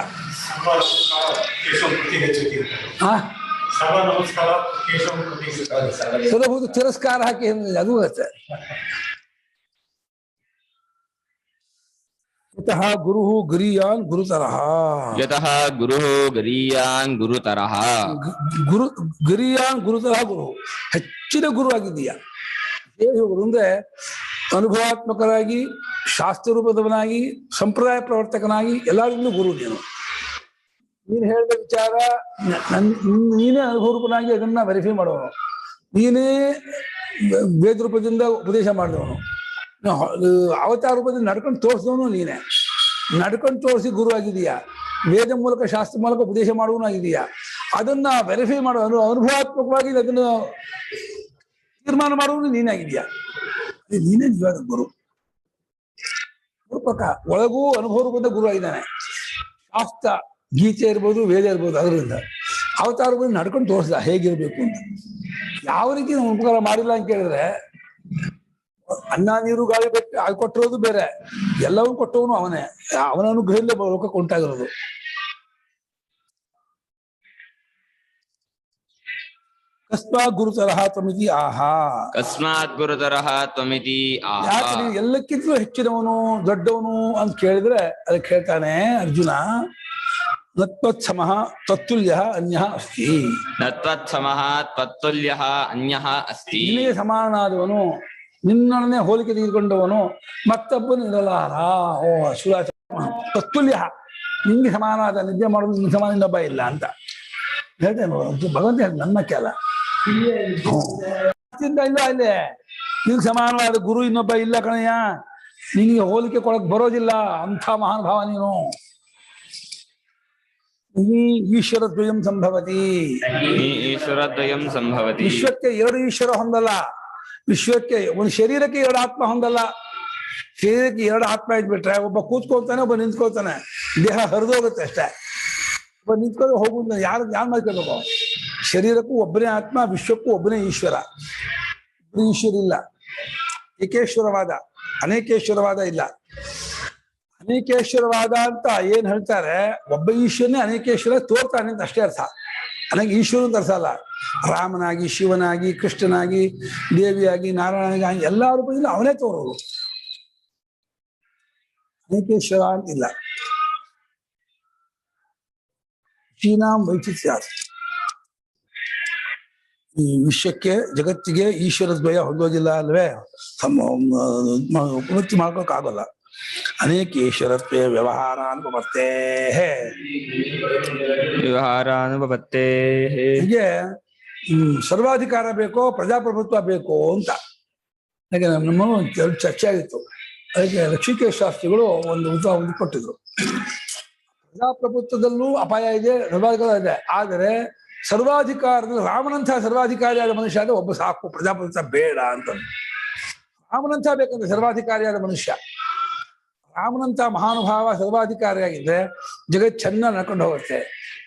ಸರ್ವ ನಮಸ್ಕಾರ ಕೇಶವ ಪ್ರತಿಷ್ಠಿತ. ಸುಲಭದ ತಿರಸ್ಕಾರ ಹಾಕಿ ಅದು ಅಷ್ಟೇ. ಯತಃ ಗುರು ಗರೀಯಾನ್ ಗುರುತರಃ. ಯತಃ ಗುರುಃ ಗರೀಯಾನ್ ಗುರುತರಃ. ಗುರು ಗರೀಯಾನ್ ಗುರುತರಃ ಗುರು, ಹೆಚ್ಚಿನ ಗುರು ಆಗಿದೀಯಾ. ಗುರು ಅಂದ್ರೆ ಅನುಭವಾತ್ಮಕನಾಗಿ, ಶಾಸ್ತ್ರ ರೂಪದವನಾಗಿ, ಸಂಪ್ರದಾಯ ಪ್ರವರ್ತಕನಾಗಿ ಎಲ್ಲರಿಗೂ ಗುರು ನೀನು. ನೀನು ಹೇಳಿದ ವಿಚಾರ ನೀನೇ ಅನುಭವ ರೂಪನಾಗಿ ಅದನ್ನ ವೆರಿಫೈ ಮಾಡೋನು, ನೀನೇ ವೇದ ರೂಪದಿಂದ ಉಪದೇಶ ಮಾಡಿದವನು, ಅವತಾರ ರೂಪದಿಂದ ನಡ್ಕೊಂಡು ತೋರಿಸಿದವನು ನೀನೇ. ನಡ್ಕೊಂಡು ತೋರಿಸಿ ಗುರು ಆಗಿದೀಯಾ, ವೇದ ಮೂಲಕ ಶಾಸ್ತ್ರ ಮೂಲಕ ಉಪದೇಶ ಮಾಡುವನು ಆಗಿದೀಯಾ. ಅದನ್ನ ವೆರಿಫೈ ಮಾಡೋ ಅನುಭವಾತ್ಮಕವಾಗಿ ಅದನ್ನು ತೀರ್ಮಾನ ಮಾಡುವನು ನೀನೇ ಆಗಿದೀಯಾ. ನೀನೇ ನಿಜವಾದ ಗುರು. ಗುರುಪಕ್ಕ ಒಳಗೂ ಅನುಭವ ರೂಪದ ಗುರು ಆಗಿದ್ದಾನೆ. ಶಾಸ್ತ್ರ ಗೀತೆ ಇರ್ಬೋದು, ವೇದ ಇರ್ಬೋದು, ಅದರಿಂದ ಅವತಾರ ರೂಪದಿಂದ ನಡ್ಕೊಂಡು ತೋರಿಸಿದ ಹೇಗಿರ್ಬೇಕು ಅಂತ. ಯಾವ ರೀತಿ ನಾವು ಉಪಕಾರ ಮಾಡಿಲ್ಲ ಅಂತ ಕೇಳಿದ್ರೆ, ಅನ್ನ ನೀರು ಗಾಳಿ ಕೊಟ್ಟು ಅದು ಕೊಟ್ಟಿರೋದು ಬೇರೆ, ಎಲ್ಲವೂ ಕೊಟ್ಟವನು ಅವನೇ. ಅವನ ಅನುಗ್ರಹದಿಂದ ಲೋಕಕ್ಕೆ ಉಂಟಾಗಿರೋದು. ಕಸ್ಮಾತ್ ಗುರುತರಃ ತ್ವಮಿತಿ ಆಹಾ. ಕಸ್ಮಾತ್ ಗುರುತರಃ ತ್ವಮಿತಿ ಆಹಾ. ಯಾಕೆ ನೀವು ಎಲ್ಲಕ್ಕಿಂತಲೂ ಹೆಚ್ಚಿನವನು ದೊಡ್ಡವನು ಅಂತ ಕೇಳಿದ್ರೆ ಅದಕ್ಕೆ ಹೇಳ್ತಾನೆ ಅರ್ಜುನ, ನತ್ವತ್ಸಮಃ ತತ್ತುಲ್ಯಃ ಅನ್ಯಃ ಅಸ್ತಿ. ನತ್ವತ್ಸಮಃ ತತ್ತುಲ್ಯಃ ಅನ್ಯಃ ಅಸ್ತಿ. ನಿನಗೆ ಸಮಾನನಾದವನು, ನಿನ್ನನ್ನೇ ಹೋಲಿಕೆ ತೆಗೆದುಕೊಂಡವನು ಮತ್ತೊಬ್ಬನು ಇರಲಾರ. ಓ ಶಿವರಾಜ ತತ್ತುಲ್ಯ, ನಿಂಗೆ ಸಮಾನವಾದ ನಿದ್ದೆ ಮಾಡೋದು ನಿಂಗೆ ಸಮಾನ ಇನ್ನೊಬ್ಬ ಇಲ್ಲ ಅಂತ ಹೇಳ್ತೇನೆ. ಭಗವಂತ ಹೇಳಿ ನನ್ನ ಕೆಲ ಇಲ್ಲ ಅಲ್ಲೇ ನಿನ್ಗೆ ಸಮಾನವಾದ ಗುರು ಇನ್ನೊಬ್ಬ ಇಲ್ಲ ಕಣಯ್ಯ, ನಿನಗೆ ಹೋಲಿಕೆ ಕೊಡಕ್ ಬರೋದಿಲ್ಲ. ಅಂಥ ಮಹಾನುಭಾವ ನೀನು. ಈಶ್ವರದ್ವಯಂ ಸಂಭವತಿ. ಈಶ್ವರದ್ವಯಂ ಸಂಭವತಿ. ವಿಶ್ವಕ್ಕೆ ಎರಡು ಈಶ್ವರ ಹೊಂದಲ್ಲ. ವಿಶ್ವಕ್ಕೆ ಒಂದು ಶರೀರಕ್ಕೆ ಎರಡು ಆತ್ಮ ಹೊಂದಲ್ಲ. ಶರೀರಕ್ಕೆ ಎರಡು ಆತ್ಮ ಇದ್ಬಿಟ್ರೆ ಒಬ್ಬ ಕೂತ್ಕೊಳ್ತಾನೆ, ಒಬ್ಬ ನಿಂತ್ಕೊಳ್ತಾನೆ, ದೇಹ ಹರಿದೋಗುತ್ತೆ ಅಷ್ಟೇ. ಒಬ್ಬ ನಿಂತ್ಕೊಂಡು ಹೋಗುದು ಯಾರು ಮಾಡ್ಕೋಬೇಕು. ಶರೀರಕ್ಕೂ ಒಬ್ಬನೇ ಆತ್ಮ, ವಿಶ್ವಕ್ಕೂ ಒಬ್ಬನೇ ಈಶ್ವರ. ಈಶ್ವರ ಇಲ್ಲ. ಏಕೇಶ್ವರವಾದ, ಅನೇಕೇಶ್ವರವಾದ ಇಲ್ಲ. ಅನೇಕೇಶ್ವರವಾದ ಅಂತ ಏನ್ ಹೇಳ್ತಾರೆ, ಒಬ್ಬ ಈಶ್ವರನೇ ಅನೇಕೇಶ್ವರ ತೋರ್ತಾನೆ ಅಂತ ಅಷ್ಟೇ ಅರ್ಥ. ಅನೇಕ ಈಶ್ವರ ಅಂತ ಅರ್ಥ ಅಲ್ಲ. ರಾಮನಾಗಿ, ಶಿವನಾಗಿ, ಕೃಷ್ಣನಾಗಿ, ದೇವಿಯಾಗಿ, ನಾರಾಯಣನಾಗಿ ಎಲ್ಲಾ ರೂಪದಿಂದ ಅವನೇ ತೋರೋದು. ಅನೇಕೇಶ್ವರ ಅಂತಿಲ್ಲ. ಶ್ರೀನಾಂ ವೈಚಿತ್ರ್ಯ. ಈ ವಿಶ್ವಕ್ಕೆ, ಜಗತ್ತಿಗೆ ಈಶ್ವರ ದ್ವಯ ಹೊಂದೋದಿಲ್ಲ ಅಲ್ವೇ, ಉಪನತಿ ಮಾಡ್ಕೋಕ್ಕಾಗಲ್ಲ. ಅನೇಕೇಶ್ವರತ್ವೇ ವ್ಯವಹಾರ ಅನುಪತ್ತೇ. ವ್ಯವಹಾರ ಅನುಪತ್ತೇ. ಹೀಗೆ ಸರ್ವಾಧಿಕಾರ ಬೇಕೋ ಪ್ರಜಾಪ್ರಭುತ್ವ ಬೇಕೋ ಅಂತ ಹಾಗೆ ನಮ್ಮ ಚರ್ಚೆ ಆಗಿತ್ತು. ಅದಕ್ಕೆ ಋಷಿಕೇಶ ಶಾಸ್ತ್ರಿಗಳು ಒಂದು ಕೊಟ್ಟಿದ್ರು. ಪ್ರಜಾಪ್ರಭುತ್ವದಲ್ಲೂ ಅಪಾಯ ಇದೆ, ಸರ್ವಾಧಿಕಾರ ಇದೆ. ಆದರೆ ಸರ್ವಾಧಿಕಾರದಲ್ಲಿ ರಾಮನಂತಹ ಸರ್ವಾಧಿಕಾರಿಯಾದ ಮನುಷ್ಯ ಆದ್ರೆ ಒಬ್ಬ ಸಾಕು, ಪ್ರಜಾಪ್ರಭುತ್ವ ಬೇಡ ಅಂತ. ರಾಮನಂಥ ಬೇಕಂದ್ರೆ ಸರ್ವಾಧಿಕಾರಿಯಾದ ಮನುಷ್ಯ, ರಾಮನಂಥ ಮಹಾನುಭಾವ ಸರ್ವಾಧಿಕಾರಿಯಾಗಿದ್ರೆ ಜಗತ್ ಚೆನ್ನಾಗಿ ನಡ್ಕೊಂಡು ಹೋಗುತ್ತೆ.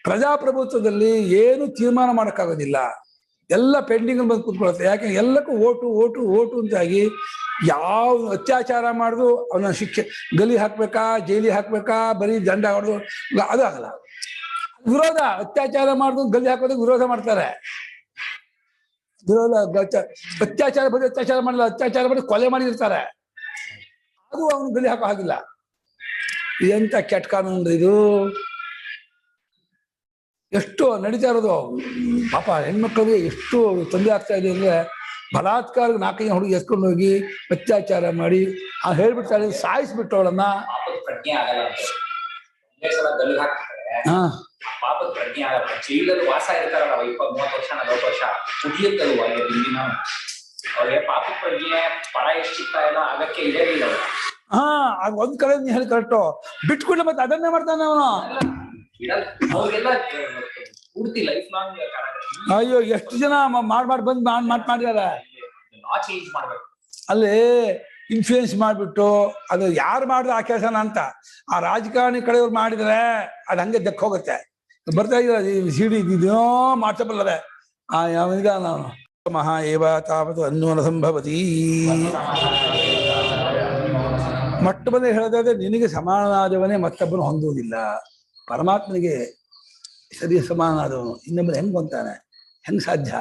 ಪ್ರಜಾಪ್ರಭುತ್ವದಲ್ಲಿ ಏನು ತೀರ್ಮಾನ ಮಾಡೋಕ್ಕಾಗೋದಿಲ್ಲ, ಎಲ್ಲ ಪೆಂಡಿಂಗ್ ಬಂದು ಕೂತ್ಕೊಳ್ಳುತ್ತೆ. ಯಾಕೆ ಎಲ್ಲಕ್ಕೂ ಓಟು ಓಟು ಓಟು ಅಂತಾಗಿ ಯಾವ ಅತ್ಯಾಚಾರ ಮಾಡಿದ್ರು ಅವನ ಶಿಕ್ಷೆ, ಗಲಿ ಹಾಕ್ಬೇಕಾ, ಜೈಲಿ ಹಾಕ್ಬೇಕಾ, ಬರೀ ದಂಡ ಹೊಡೆದು ಅದು ಆಗಲ್ಲ. ವಿರೋಧ, ಅತ್ಯಾಚಾರ ಮಾಡಿದ್ರು ಗಲಿ ಹಾಕೋದಕ್ಕೆ ವಿರೋಧ ಮಾಡ್ತಾರೆ. ವಿರೋಧ, ಅತ್ಯಾಚಾರ ಬರೀ ಅತ್ಯಾಚಾರ ಮಾಡಲ್ಲ, ಅತ್ಯಾಚಾರ ಮಾಡಿ ಕೊಲೆ ಮಾಡಿರ್ತಾರೆ, ಅದು ಅವನು ಗಲಿ ಹಾಕೋ ಹಾಗಿಲ್ಲ. ಎಂತ ಕೆಟ್ಟ ಕಾನೂನು ಇದು. ಎಷ್ಟು ನಡೀತಾ ಇರೋದು ಪಾಪ ಹೆಣ್ಮಕ್ಳಿಗೆ ಎಷ್ಟು ತೊಂದರೆ ಆಗ್ತಾ ಇದೆ ಅಂದ್ರೆ, ಬಲಾತ್ಕಾರ 4 ಹುಡುಗಿ ಎತ್ಕೊಂಡು ಹೋಗಿ ಅತ್ಯಾಚಾರ ಮಾಡಿ ಹೇಳ್ಬಿಡ್ತಾಳೆ, ಸಾಯಿಸ್ಬಿಟ್ಟು ಅವಳನ್ನ. ಪ್ರಜ್ಞೆ ಆಗಲ್ಲ ಪಾಪದ ಪ್ರಜ್ಞೆ ಆಗಲ್ಲ. ಜೈಲಲ್ಲಿ ವಾಸ ಇರ್ತಾರಲ್ಲ 20-30 ವರ್ಷ 40 ವರ್ಷ ಕುಡಿಯುತ್ತಲ್ವ ಹಿಂದಿನ ಅವ್ರಿಗೆ ಪಾಪದ ಪ್ರಜ್ಞೆ ಪರ ಎಷ್ಟಿತ್ತ ಇಲ್ಲ ಆಗಕ್ಕೆ ಇರಲಿಲ್ಲ. ಅದ್ ಒಂದ್ ಕಡೆ ನೀ ಹೇಳಿ ಕರೆಕ್ಟು, ಬಿಟ್ಕೊಂಡು ಮತ್ತೆ ಅದನ್ನೇ ಮಾಡ್ತಾನೆ ಅವನು. ಅವ್ರಿಗೆಲ್ಲ ಪೂರ್ತಿ ಲೈಫ್ ಲಾಂಗ್. ಅಯ್ಯೋ ಎಷ್ಟು ಜನ ಬಂದ್ ಮಾಡಿದಾರ. ಲಾ ಚೇಂಜ್ ಮಾಡ್ಬೇಕು. ಅಲ್ಲಿ ಇನ್ಫ್ಲೂಯೆನ್ಸ್ ಮಾಡ್ಬಿಟ್ಟು ಅದು ಯಾರು ಮಾಡಿದ್ರೆ ಆ ಕೆಲಸನ ಅಂತ ಆ ರಾಜಕಾರಣಿ ಕಡೆಯವ್ರು ಮಾಡಿದ್ರೆ ಅದು ಹಂಗೆ ದಕ್ಕ ಹೋಗುತ್ತೆ. ಬರ್ತಾ ಇದ್ದಾರೆ ಸಿಡಿ ಇದೋ ಮಾಡ್ಸಬಲ್ಲದೆ ಆ ಯಾವಿದ ನಾನು ಮಹಾ ಏವ ತಾವತ್ತು ಅನ್ವನ ಸಂಭವತಿ. ಮೊಟ್ಟ ಮೊದಲೇ ಹೇಳೋದಾದ್ರೆ ನಿನಗೆ ಸಮಾನನಾದವನೇ ಮತ್ತೊಬ್ಬನು ಹೊಂದುವುದಿಲ್ಲ. ಪರಮಾತ್ಮನಿಗೆ ಸರಿ ಸಮಾನನಾದವನು ಇನ್ನೊಬ್ಬರು ಹೆಂಗ್ ಹೊಂತಾನೆ? ಹೆಂಗ್ ಸಾಧ್ಯ?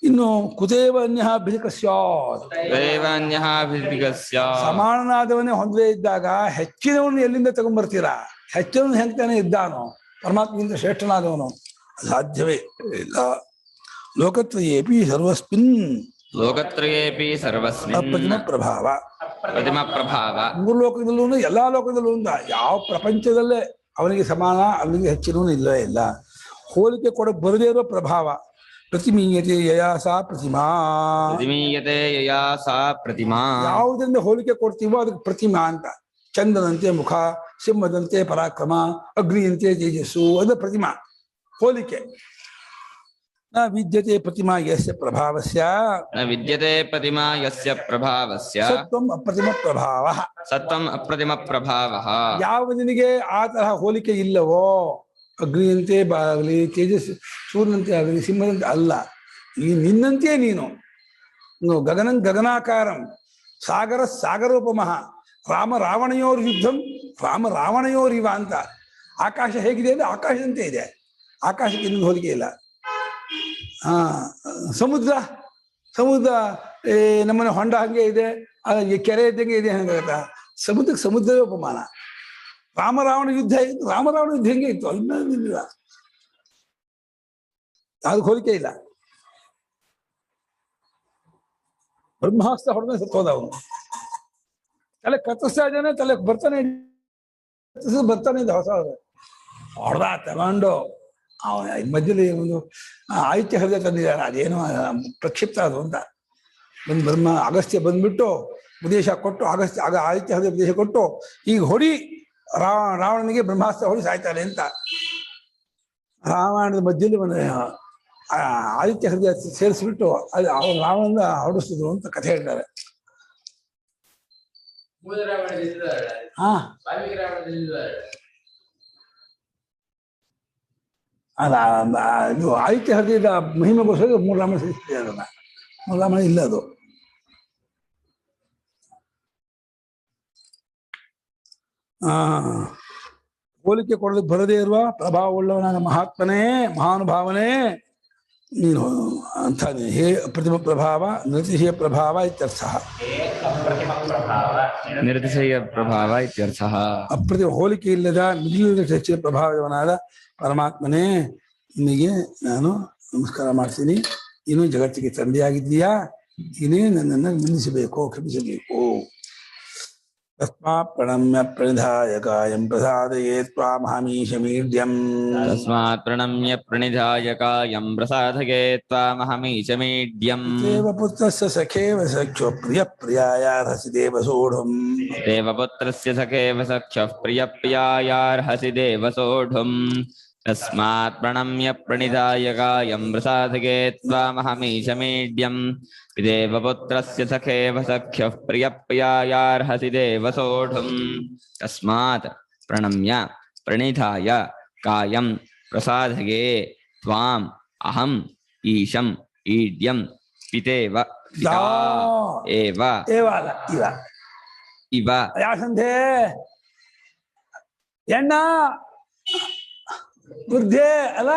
ಇನ್ನು ಕುತೇವ ಅನ್ಯಃ ಭಿಲಿಕ ಸ್ಯಾತ್, ದೇವಾನ್ಯಃ ಭಿದಿಕಸ್ಯ ಸಮಾನನಾದವನೇ ಹೊಂದದೇ ಇದ್ದಾಗ ಹೆಚ್ಚಿನವನು ಎಲ್ಲಿಂದ ತಗೊಂಡ್ಬರ್ತೀರಾ? ಹೆಚ್ಚಿನವನು ಹೆಂಗ್ ತಾನೇ ಇದ್ದಾನೋ, ಪರಮಾತ್ಮಗಿಂತ ಶ್ರೇಷ್ಠನಾದವನು, ಸಾಧ್ಯವೇ ಇಲ್ಲ. ಲೋಕತ್ರಯೇಪಿ ಸರ್ವಸ್ಮಿನ್ ಲೋಕತ್ರಯೇಪಿ ಸರ್ವಸ್ಮಿನ್ ಅಪ್ರತಿಮ ಪ್ರಭಾವ. ಪ್ರತಿಮ ಪ್ರಭಾವ. ಮೂರು ಲೋಕದಲ್ಲೂ ಎಲ್ಲಾ ಲೋಕದಲ್ಲೂ ಯಾವ ಪ್ರಪಂಚದಲ್ಲೇ ಅವನಿಗೆ ಸಮಾನ, ಅವನಿಗೆ ಹೆಚ್ಚಿನವನು ಇಲ್ಲವೇ ಇಲ್ಲ. ಹೋಲಿಕೆ ಕೊಡಕ್ ಬರದೇ ಇರೋ ಪ್ರಭಾವ. ಪ್ರತಿಮೀಯತೆ ಯಯಾ ಸಾ ಪ್ರತಿಮಾ. ಪ್ರತಿಮೀಯತೆ ಯಯಾ ಸಾ ಪ್ರತಿಮಾ. ಯಾವುದರಿಂದ ಹೋಲಿಕೆ ಕೊಡ್ತೀವೋ ಅದಕ್ಕೆ ಪ್ರತಿಮಾ ಅಂತ. ಚಂದನಂತೆ ಮುಖ, ಸಿಂಹದಂತೆ ಪರಾಕ್ರಮ, ಅಗ್ನಿಯಂತೆ ತೇಜಸ್ಸು, ಅದು ಪ್ರತಿಮಾ ಹೋಲಿಕೆ. ನ ವಿದ್ಯತೆ ಪ್ರತಿಮಾ ಯಸ್ಯ ಪ್ರಭಾವಸ್ಯ, ನ ವಿದ್ಯತೆ ಪ್ರತಿಮಾ ಯಸ್ಯ ಪ್ರಭಾವಸ್ಯ ಸತ್ವಂ ಅಪ್ರತಿಮ ಪ್ರಭಾವ. ಸತ್ವಂ ಅಪ್ರತಿಮ ಪ್ರಭಾವ. ಯಾವ ನಿನಗೆ ಆ ತರಹ ಹೋಲಿಕೆ ಇಲ್ಲವೋ, ಅಗ್ನಿಯಂತೆ ಆಗಲಿ, ತೇಜಸ್ ಸೂರ್ಯನಂತೆ ಆಗಲಿ, ಸಿಂಹದಂತೆ ಅಲ್ಲ, ನಿನ್ನಂತೆ ನೀನು ಗಗನಂ ಗಗನಾಕಾರಂ, ಸಾಗರ ಸಾಗರೋಪಮಃ, ರಾಮ ರಾವಣಯೋರ್ ಯುದ್ಧಂ ರಾಮ ರಾವಣಯೋರಿವ ಅಂತ. ಆಕಾಶ ಹೇಗಿದೆ ಅಂದ್ರೆ ಆಕಾಶದಂತೆ ಇದೆ, ಆಕಾಶಕ್ಕೆ ಇನ್ನೊಂದು ಹೋಲಿಕೆ ಇಲ್ಲ. ಸಮುದ್ರ ಸಮುದ್ರ ನಮ್ಮನೆ ಹೊಂಡ ಹಂಗೆ ಇದೆ, ಕೆರೆ ಇದ್ದಂಗೆ ಇದೆ ಹಂಗಾಗತ್ತ. ಸಮುದ್ರಕ್ಕೆ ಸಮುದ್ರವೇ ಉಪಮಾನ. ರಾಮ ರಾವಣ ಯುದ್ಧ ಇತ್ತು, ರಾಮ ರಾವಣ ಯುದ್ಧ ಹೆಂಗೆ ಇತ್ತು, ಇಲ್ಲ, ಅದು ಹೋಲಿಕೆ ಇಲ್ಲ. ಬ್ರಹ್ಮಾಸ್ತ್ರ ಹೊಡೆದ ಸತ್ತೋದ ಅವನು. ತಲೆ ಕತ್ತಿಸ್ತಾ ಇದ್ದಾನೆ, ತಲೆ ಬರ್ತಾನೆ ಇದ್ದ ಹೊಸ ಹೊಡೆದ ತಗೊಂಡು ಅವನ ಮಧ್ಯದಲ್ಲಿ ಒಂದು ಆದಿತ್ಯ ಹೃದಯ ತಂದಿದ್ದಾರೆ. ಅದೇನೋ ಪ್ರಕ್ಷಿಪ್ತ ಅದು ಅಂತ ಬಂದು ಬ್ರಹ್ಮ ಅಗಸ್ತ್ಯ ಬಂದ್ಬಿಟ್ಟು ಉಪದೇಶ ಕೊಟ್ಟು, ಆದಿತ್ಯ ಹೃದಯ ಉಪದೇಶ ಕೊಟ್ಟು, ಈಗ ಹೊಡಿ ರಾವಣನಿಗೆ ಬ್ರಹ್ಮಾಸ್ತ್ರ ಹೊಡಿ ಸಾಯ್ತಾನೆ ಅಂತ. ರಾವಣದ ಮಧ್ಯದಲ್ಲಿ ಒಂದು ಆದಿತ್ಯ ಹೃದಯ ಸೇರಿಸ್ಬಿಟ್ಟು ಅದು ಅವನು ರಾವಣನಿಂದ ಹೊಡಿಸಿದ್ರು ಅಂತ ಕಥೆ ಹೇಳ್ತಾರೆ. ಇದು ಆದಿತ್ಯ ಹೃದಯದ ಮಹಿಮೆಗೋಸ್ಕರ ಮೂರು ರಾಮಾಯಣ ಸೇರಿಸ್ತಿದೆ. ಅದನ್ನ ಮೂರು ರಾಮಾಯಣ ಇಲ್ಲ ಅದು. ಹೋಲಿಕೆ ಕೊಡೋದಕ್ಕೆ ಬರದೇ ಇರುವ ಪ್ರಭಾವವುಳ್ಳವನಾದ ಮಹಾತ್ಮನೇ, ಮಹಾನುಭಾವನೇ ನೀನು ಅಂತ. ಹೇ ಅಪ್ರತಿಮ ಪ್ರಭಾವ, ನಿರತಿಶಯ ಪ್ರಭಾವ ಇತ್ಯರ್ಥಃ. ನಿರತಿಶಯ ಪ್ರಭಾವ ಇತ್ಯರ್ಥಃ. ಅಪ್ರತಿಮ ಹೋಲಿಕೆ ಇಲ್ಲದ ಮಿಗಿಲಿನ ಹೆಚ್ಚಿನ ಪ್ರಭಾವವನಾದ ಪರಮಾತ್ಮನೇ, ನಿನಗೆ ನಾನು ನಮಸ್ಕಾರ ಮಾಡ್ತೀನಿ. ನೀನು ಜಗತ್ತಿಗೆ ತಂದೆಯಾಗಿದ್ದೀಯಾ, ನೀನೇ ನನ್ನನ್ನು ನಿಂದಿಸಬೇಕು, ಕ್ಷಮಿಸಬೇಕು. ತಸ್ಮಾತ್ ಪ್ರಣಮ್ಯ ಪ್ರಣಿಧಾಯ ಕಾಯಂ ಪ್ರಸಾದಯೇ ತ್ವಾಮಹಮೀಶಮೀಡ್ಯಂ. ತಸ್ಮಾತ್ ಪ್ರಣಮ್ಯ ಪ್ರಣಿಧಾಯ ಕಾಯಂ ಪ್ರಸಾದಯೇ ತ್ವಾಮಹಮೀಶಮೀಡ್ಯಂ. ದೇವಪುತ್ರಸ್ಯ ಸಖೇವ ಸಖ್ಯೋ ಪ್ರಿಯ ಪ್ರಿಯಾಯಾರ್ಹಸಿ ದೇವಸೋಢುಂ. ದೇವಪುತ್ರಸ್ಯ ಸಖೇವ ಸಖ್ಯಃ ಪ್ರಿಯ ಪ್ರಿಯಾಯಾರ್ಹಸಿ ದೇವಸೋಢುಂ. ತಸ್ಮಾತ್ ಪ್ರಣಮ್ಯ ಪ್ರಣಿಧಾಯ ಕಾಯಂ ಪ್ರಸಾದಯೇ ತ್ವಾಮಹಮೀಶಮೀಡ್ಯಂ. ದೇವಪುತ್ರಸ್ಯ ಸಖೇವ ಸಖ್ಯಃ ಪ್ರಿಯ ಪ್ರಿಯಾಯಾರ್ಹಸಿ ದೇವಸೋಢುಂ. ತಸ್ಮಾತ್ ಪ್ರಣಮ್ಯ ಪ್ರಣಿಧಾಯ ಕಾಯಂ ಪ್ರಸಾದಯೇ ತ್ವಾಂ ಅಹಂ ಈಶಂ ಈಡ್ಯಂ. ಪಿತೇವ ಪಿತಾ ಏವ ಏವಲ್ಲ ಇವ ಇವ. ಯಾಸಂಧೆ ಎಣ್ಣ ವೃದ್ಧೆ ಅಲ್ಲ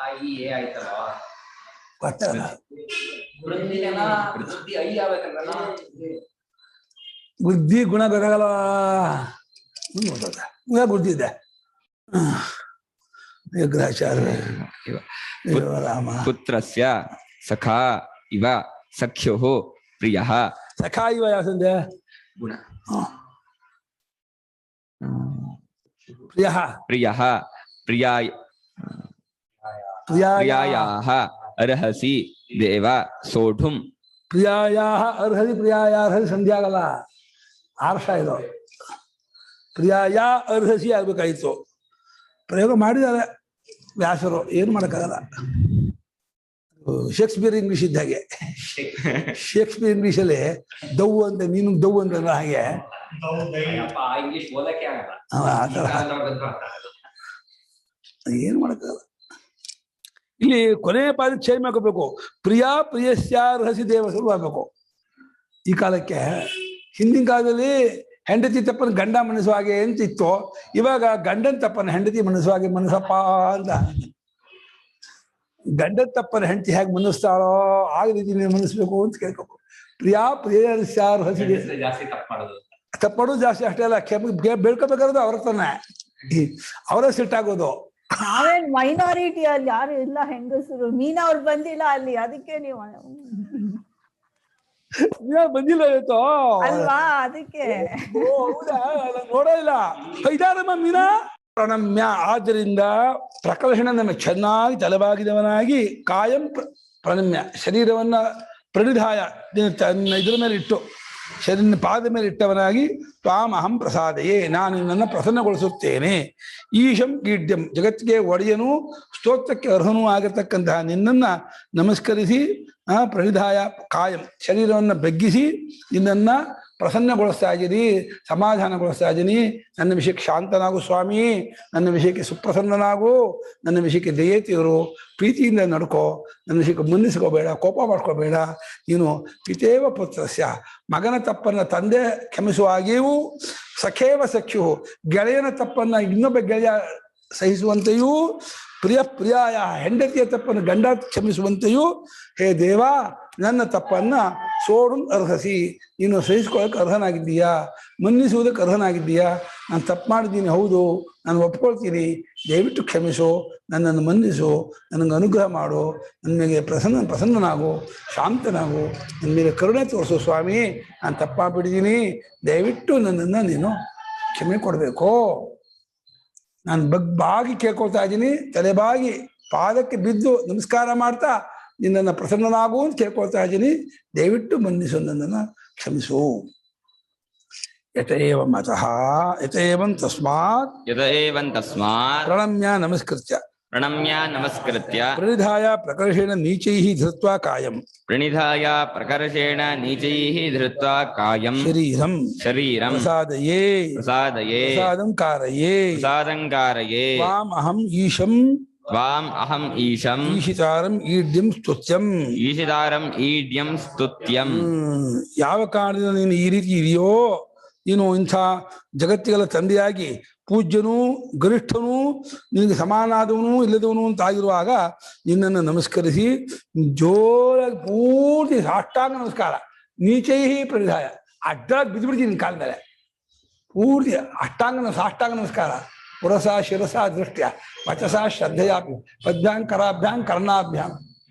ಆಯ್ತಲ್ಲ, ಗೊತ್ತಲ್ಲ, ವೃದ್ಧಿ ಐ ಆಗ್ಬೇಕಲ್ಲ. ಬುದ್ಧಿ ಗುಣ ಗೊತ್ತಾಗಲ್ಲ. ಬುದ್ಧಿ ಇದೆ. ವಿಗ್ರಹಾಚಾರ್ಯ ರಾಮ. ಪುತ್ರಸ್ಯ ಸಖಾ ಇವ ಸಖ್ಯುಃ ಪ್ರಿಯಃ. ಸಖಾ ಇವ ಯಾಸಂಧೆ ಗುಣ. ಪ್ರಿಯಃ ಪ್ರಿಯಃ ಪ್ರಿಯಾಯ ಪ್ರಿಯಾಯಾಹ ಅರ್ಹಸಿ ದೇವ ಸೋಢುಂ. ಪ್ರಿಯಾಯಾಹ ಅರ್ಹಸಿ, ಪ್ರಿಯಾಯಾರ್ಹಸಿ ಸಂಧಿ ಆಗಲ್ಲ, ಆರ್ಷ ಇದು. ಪ್ರಿಯಾಯಾ ಅರ್ಹಸಿ ಆಗ್ಬೇಕಾಯ್ತು. ಪ್ರಯೋಗ ಮಾಡಿದ್ದಾರೆ ವ್ಯಾಸರು, ಏನು ಮಾಡೋಕ್ಕಾಗಲ್ಲ. ಶೇಕ್ಸ್ಪಿಯರ್ ಇಂಗ್ಲಿಷ್ ಇದ್ದ ಹಾಗೆ. ಶೇಕ್ಸ್ಪಿಯರ್ ಇಂಗ್ಲಿಷಲ್ಲಿ ದೌ ಅಂತ, ನೀನು ದೌ ಅಂತ ಹಾಗೆ ಇಂಗ್ಲಿಷ್ ಓದಕ್ಕೆ ಆಗಲ್ಲ. ಆ ಥರ ಏನು ಮಾಡೋಕ್ಕಾಗಲ್ಲ. ಇಲ್ಲಿ ಕೊನೆಯ ಪಾದ ಚೇಂಜ್ ಮಾಡ್ಕೋಬೇಕು. ಪ್ರಿಯಾ ಪ್ರಿಯಸ್ಯಾರ್ಹಸಿ ದೇವಸರು ಆಗ್ಬೇಕು. ಈ ಕಾಲಕ್ಕೆ, ಹಿಂದಿನ ಕಾಲದಲ್ಲಿ ಹೆಂಡತಿ ತಪ್ಪನ್ನು ಗಂಡ ಮನಸ್ಸು ಹಾಗೆ ಅಂತ ಇತ್ತು. ಇವಾಗ ಗಂಡನ ತಪ್ಪನ್ನು ಹೆಂಡತಿ ಮನಸ್ಸು ಹಾಗೆ ಮನಸ್ಸಪ್ಪ ಅಂತ. ಗಂಡದ ತಪ್ಪನ ಹೆಂಡತಿ ಹೇಗೆ ಮನ್ನಿಸ್ತಾಳೋ ಆಗ ರೀತಿ ನೀನು ಮನ್ನಿಸ್ಬೇಕು ಅಂತ ಕೇಳ್ಬೇಕು. ಪ್ರಿಯರಿಸ್ಯಾರು ಹಸಿದೆ ಹೆಂಗಸ್ರೇ ಜಾಸ್ತಿ ತಪ್ಪು ಮಾಡೋದು. ತಪ್ಪೋದು ಜಾಸ್ತಿ ಅಷ್ಟೇ ಅಲ್ಲ, ಬೇಡ್ಕೋಬೇಕಾದ್ರೆ ಅವ್ರ ತಾನೆ ಅವರೇ ಸಿಟ್ಟಾಗೋದು. ನಾವೇನ್ ಮೈನಾರಿಟಿ ಅಲ್ಲಿ ಯಾರು ಇಲ್ಲ ಹೆಂಗಸರು. ಮೀನಾ ಅವ್ರು ಬಂದಿಲ್ಲ ಅಲ್ಲಿ, ಅದಕ್ಕೆ ನೀವು ಬಂದಿಲ್ಲ ಇವತ್ತು ಅಲ್ವಾ, ಅದಕ್ಕೆ. ಹೌದಾ, ನೋಡೋದಿಲ್ಲ ಇದಾರಮ್ಮ ಮೀನಾ. ಪ್ರಣಮ್ಯ, ಆದ್ದರಿಂದ ಪ್ರಕರ್ಷಣ ನಮ್ಮ ಚೆನ್ನಾಗಿ ತಲೆಬಾಗಿದವನಾಗಿ ಕಾಯಂ ಪ್ರಣಮ್ಯ, ಶರೀರವನ್ನ ಪ್ರಣಿಧಾಯ ತನ್ನ ಇದ್ರ ಮೇಲೆ ಇಟ್ಟು ಶರೀರ ಪಾದ ಮೇಲೆ ಇಟ್ಟವನಾಗಿ ತ್ವಾಂ ಅಹಂ ಪ್ರಸಾದಯೇ, ನಾನು ನಿನ್ನನ್ನು ಪ್ರಸನ್ನಗೊಳಿಸುತ್ತೇನೆ. ಈಶಂ ಗೀಡ್ಯಂ, ಜಗತ್ತಿಗೆ ಒಡೆಯನು ಸ್ತೋತ್ರಕ್ಕೆ ಅರ್ಹನೂ ಆಗಿರ್ತಕ್ಕಂತಹ ನಿನ್ನನ್ನು ನಮಸ್ಕರಿಸಿ ಪ್ರಣಿಧಾಯ ಕಾಯಂ, ಶರೀರವನ್ನು ಬಗ್ಗಿಸಿ ನಿನ್ನನ್ನು ಪ್ರಸನ್ನಗೊಳಿಸ್ತಾ ಇದ್ದೀನಿ, ಸಮಾಧಾನಗೊಳಿಸ್ತಾ ಇದ್ದೀನಿ. ನನ್ನ ವಿಷಯಕ್ಕೆ ಶಾಂತನಾಗು ಸ್ವಾಮಿ, ನನ್ನ ವಿಷಯಕ್ಕೆ ಸುಪ್ರಸನ್ನನಾಗು, ನನ್ನ ವಿಷಯಕ್ಕೆ ದಯೆ ತೀರು, ಪ್ರೀತಿಯಿಂದ ನಡ್ಕೋ, ನನ್ನ ವಿಷಯಕ್ಕೆ ಮನ್ನಿಸ್ಕೋಬೇಡ, ಕೋಪ ಮಾಡ್ಕೋಬೇಡ. ನೀನು ಪಿತೇವ ಪುತ್ರಸ್ಯ, ಮಗನ ತಪ್ಪನ್ನು ತಂದೆ ಕ್ಷಮಿಸುವ ಹಾಗೆಯೂ, ಸಖೇವ ಸಖ್ಯು, ಗೆಳೆಯನ ತಪ್ಪನ್ನು ಇನ್ನೊಬ್ಬ ಗೆಳೆಯ ಸಹಿಸುವಂತೆಯೂ, ಪ್ರಿಯಾಯ ಹೆಂಡತಿಯ ತಪ್ಪನ್ನು ಗಂಡ ಕ್ಷಮಿಸುವಂತೆಯೂ, ಹೇ ದೇವ ನನ್ನ ತಪ್ಪನ್ನ ಸೋಡು ಅರ್ಹಸಿ, ನೀನು ಸಹಿಸ್ಕೊಳ್ಳೋಕೆ ಅರ್ಹನಾಗಿದ್ದೀಯಾ, ಮನ್ನಿಸುವುದಕ್ಕೆ ಅರ್ಹನಾಗಿದ್ದೀಯಾ. ನಾನು ತಪ್ಪು ಮಾಡಿದ್ದೀನಿ, ಹೌದು, ನಾನು ಒಪ್ಕೊಳ್ತೀನಿ, ದಯವಿಟ್ಟು ಕ್ಷಮಿಸು, ನನ್ನನ್ನು ಮನ್ನಿಸು, ನನಗೆ ಅನುಗ್ರಹ ಮಾಡು, ನನ್ನ ಮೇಲೆ ಪ್ರಸನ್ನನಾಗು, ಶಾಂತನಾಗು, ನನ್ನ ಮೇಲೆ ಕರುಣೆ ತೋರಿಸು ಸ್ವಾಮಿ, ನಾನು ತಪ್ಪಾಗ್ಬಿಟ್ಟಿದ್ದೀನಿ, ದಯವಿಟ್ಟು ನನ್ನನ್ನು ನೀನು ಕ್ಷಮೆ ಕೊಡಬೇಕು. ನಾನು ಬಾಗಿ ಕೇಳ್ಕೊಳ್ತಾ ಇದ್ದೀನಿ, ತಲೆಬಾಗಿ ಪಾದಕ್ಕೆ ಬಿದ್ದು ನಮಸ್ಕಾರ ಮಾಡ್ತಾ ನಿನ್ನನ್ನು ಪ್ರಸನ್ನನಾಗು ಅಂತ ಕೇಳ್ಕೊಳ್ತಾ ಇದ್ದೀನಿ, ದಯವಿಟ್ಟು ಮನ್ನಿಸು, ನನ್ನನ್ನು ಕ್ಷಮಿಸು. ಯತಏವ ಮತಃ ಯತಏವಂ ತಸ್ಮಾತ್ ಪ್ರಣಮ್ಯ ನಮಸ್ಕೃತ್ಯ ಪ್ರಣಿಧಾಯ ಪ್ರಕರ್ಷೇಣ ನೀಚೈಃ ಧೃತ್ವಾ ಕಾಯಂ ಶರೀರಂ ಪ್ರಸಾದಯೇ ಪ್ರಸಾದಂ ಕಾರಯೇ ತ್ವಾಂ ಅಹಂ ಈಶಂ ಈಶಿತಾರಂ ಈಡ್ಯಂ ಸ್ತುತ್ಯಂ. ಯಾವ ಕಾರಣದಿಂದ ನೀನು ಈ ರೀತಿ ಇದೆಯೋ, ನೀನು ಇಂಥ ಜಗತ್ತಿಗೆಲ್ಲ ತಂದೆಯಾಗಿ ಪೂಜ್ಯನೂ ಗರಿಷ್ಠನೂ ನಿನಗೆ ಸಮಾನಾದವನು ಇಲ್ಲದವನು ಅಂತ ಆಗಿರುವಾಗ ನಿನ್ನನ್ನು ನಮಸ್ಕರಿಸಿ ಜೋರಾಗಿ ಪೂರ್ತಿ ಸಾಷ್ಟಾಂಗ ನಮಸ್ಕಾರ, ನೀಚೈಹಿ ಪ್ರಣಿಧಾಯ, ಅಡ್ಡಾಗಿ ಬಿದ್ದುಬಿಡ್ತೀನಿ ನಿನ್ನ ಕಾಲ ಮೇಲೆ, ಪೂರ್ತಿ ಸಾಷ್ಟಾಂಗ ನಮಸ್ಕಾರ. ಪುರಸ ಶಿರಸ ದೃಷ್ಟ್ಯ ವಚಸ ಶ್ರದ್ಧೆಯಾಪಿ ಪದ್ಭ್ಯಾಂ ಕರಾಭ್ಯಾಂ ಕರ್ಣಾಭ್ಯಾಂ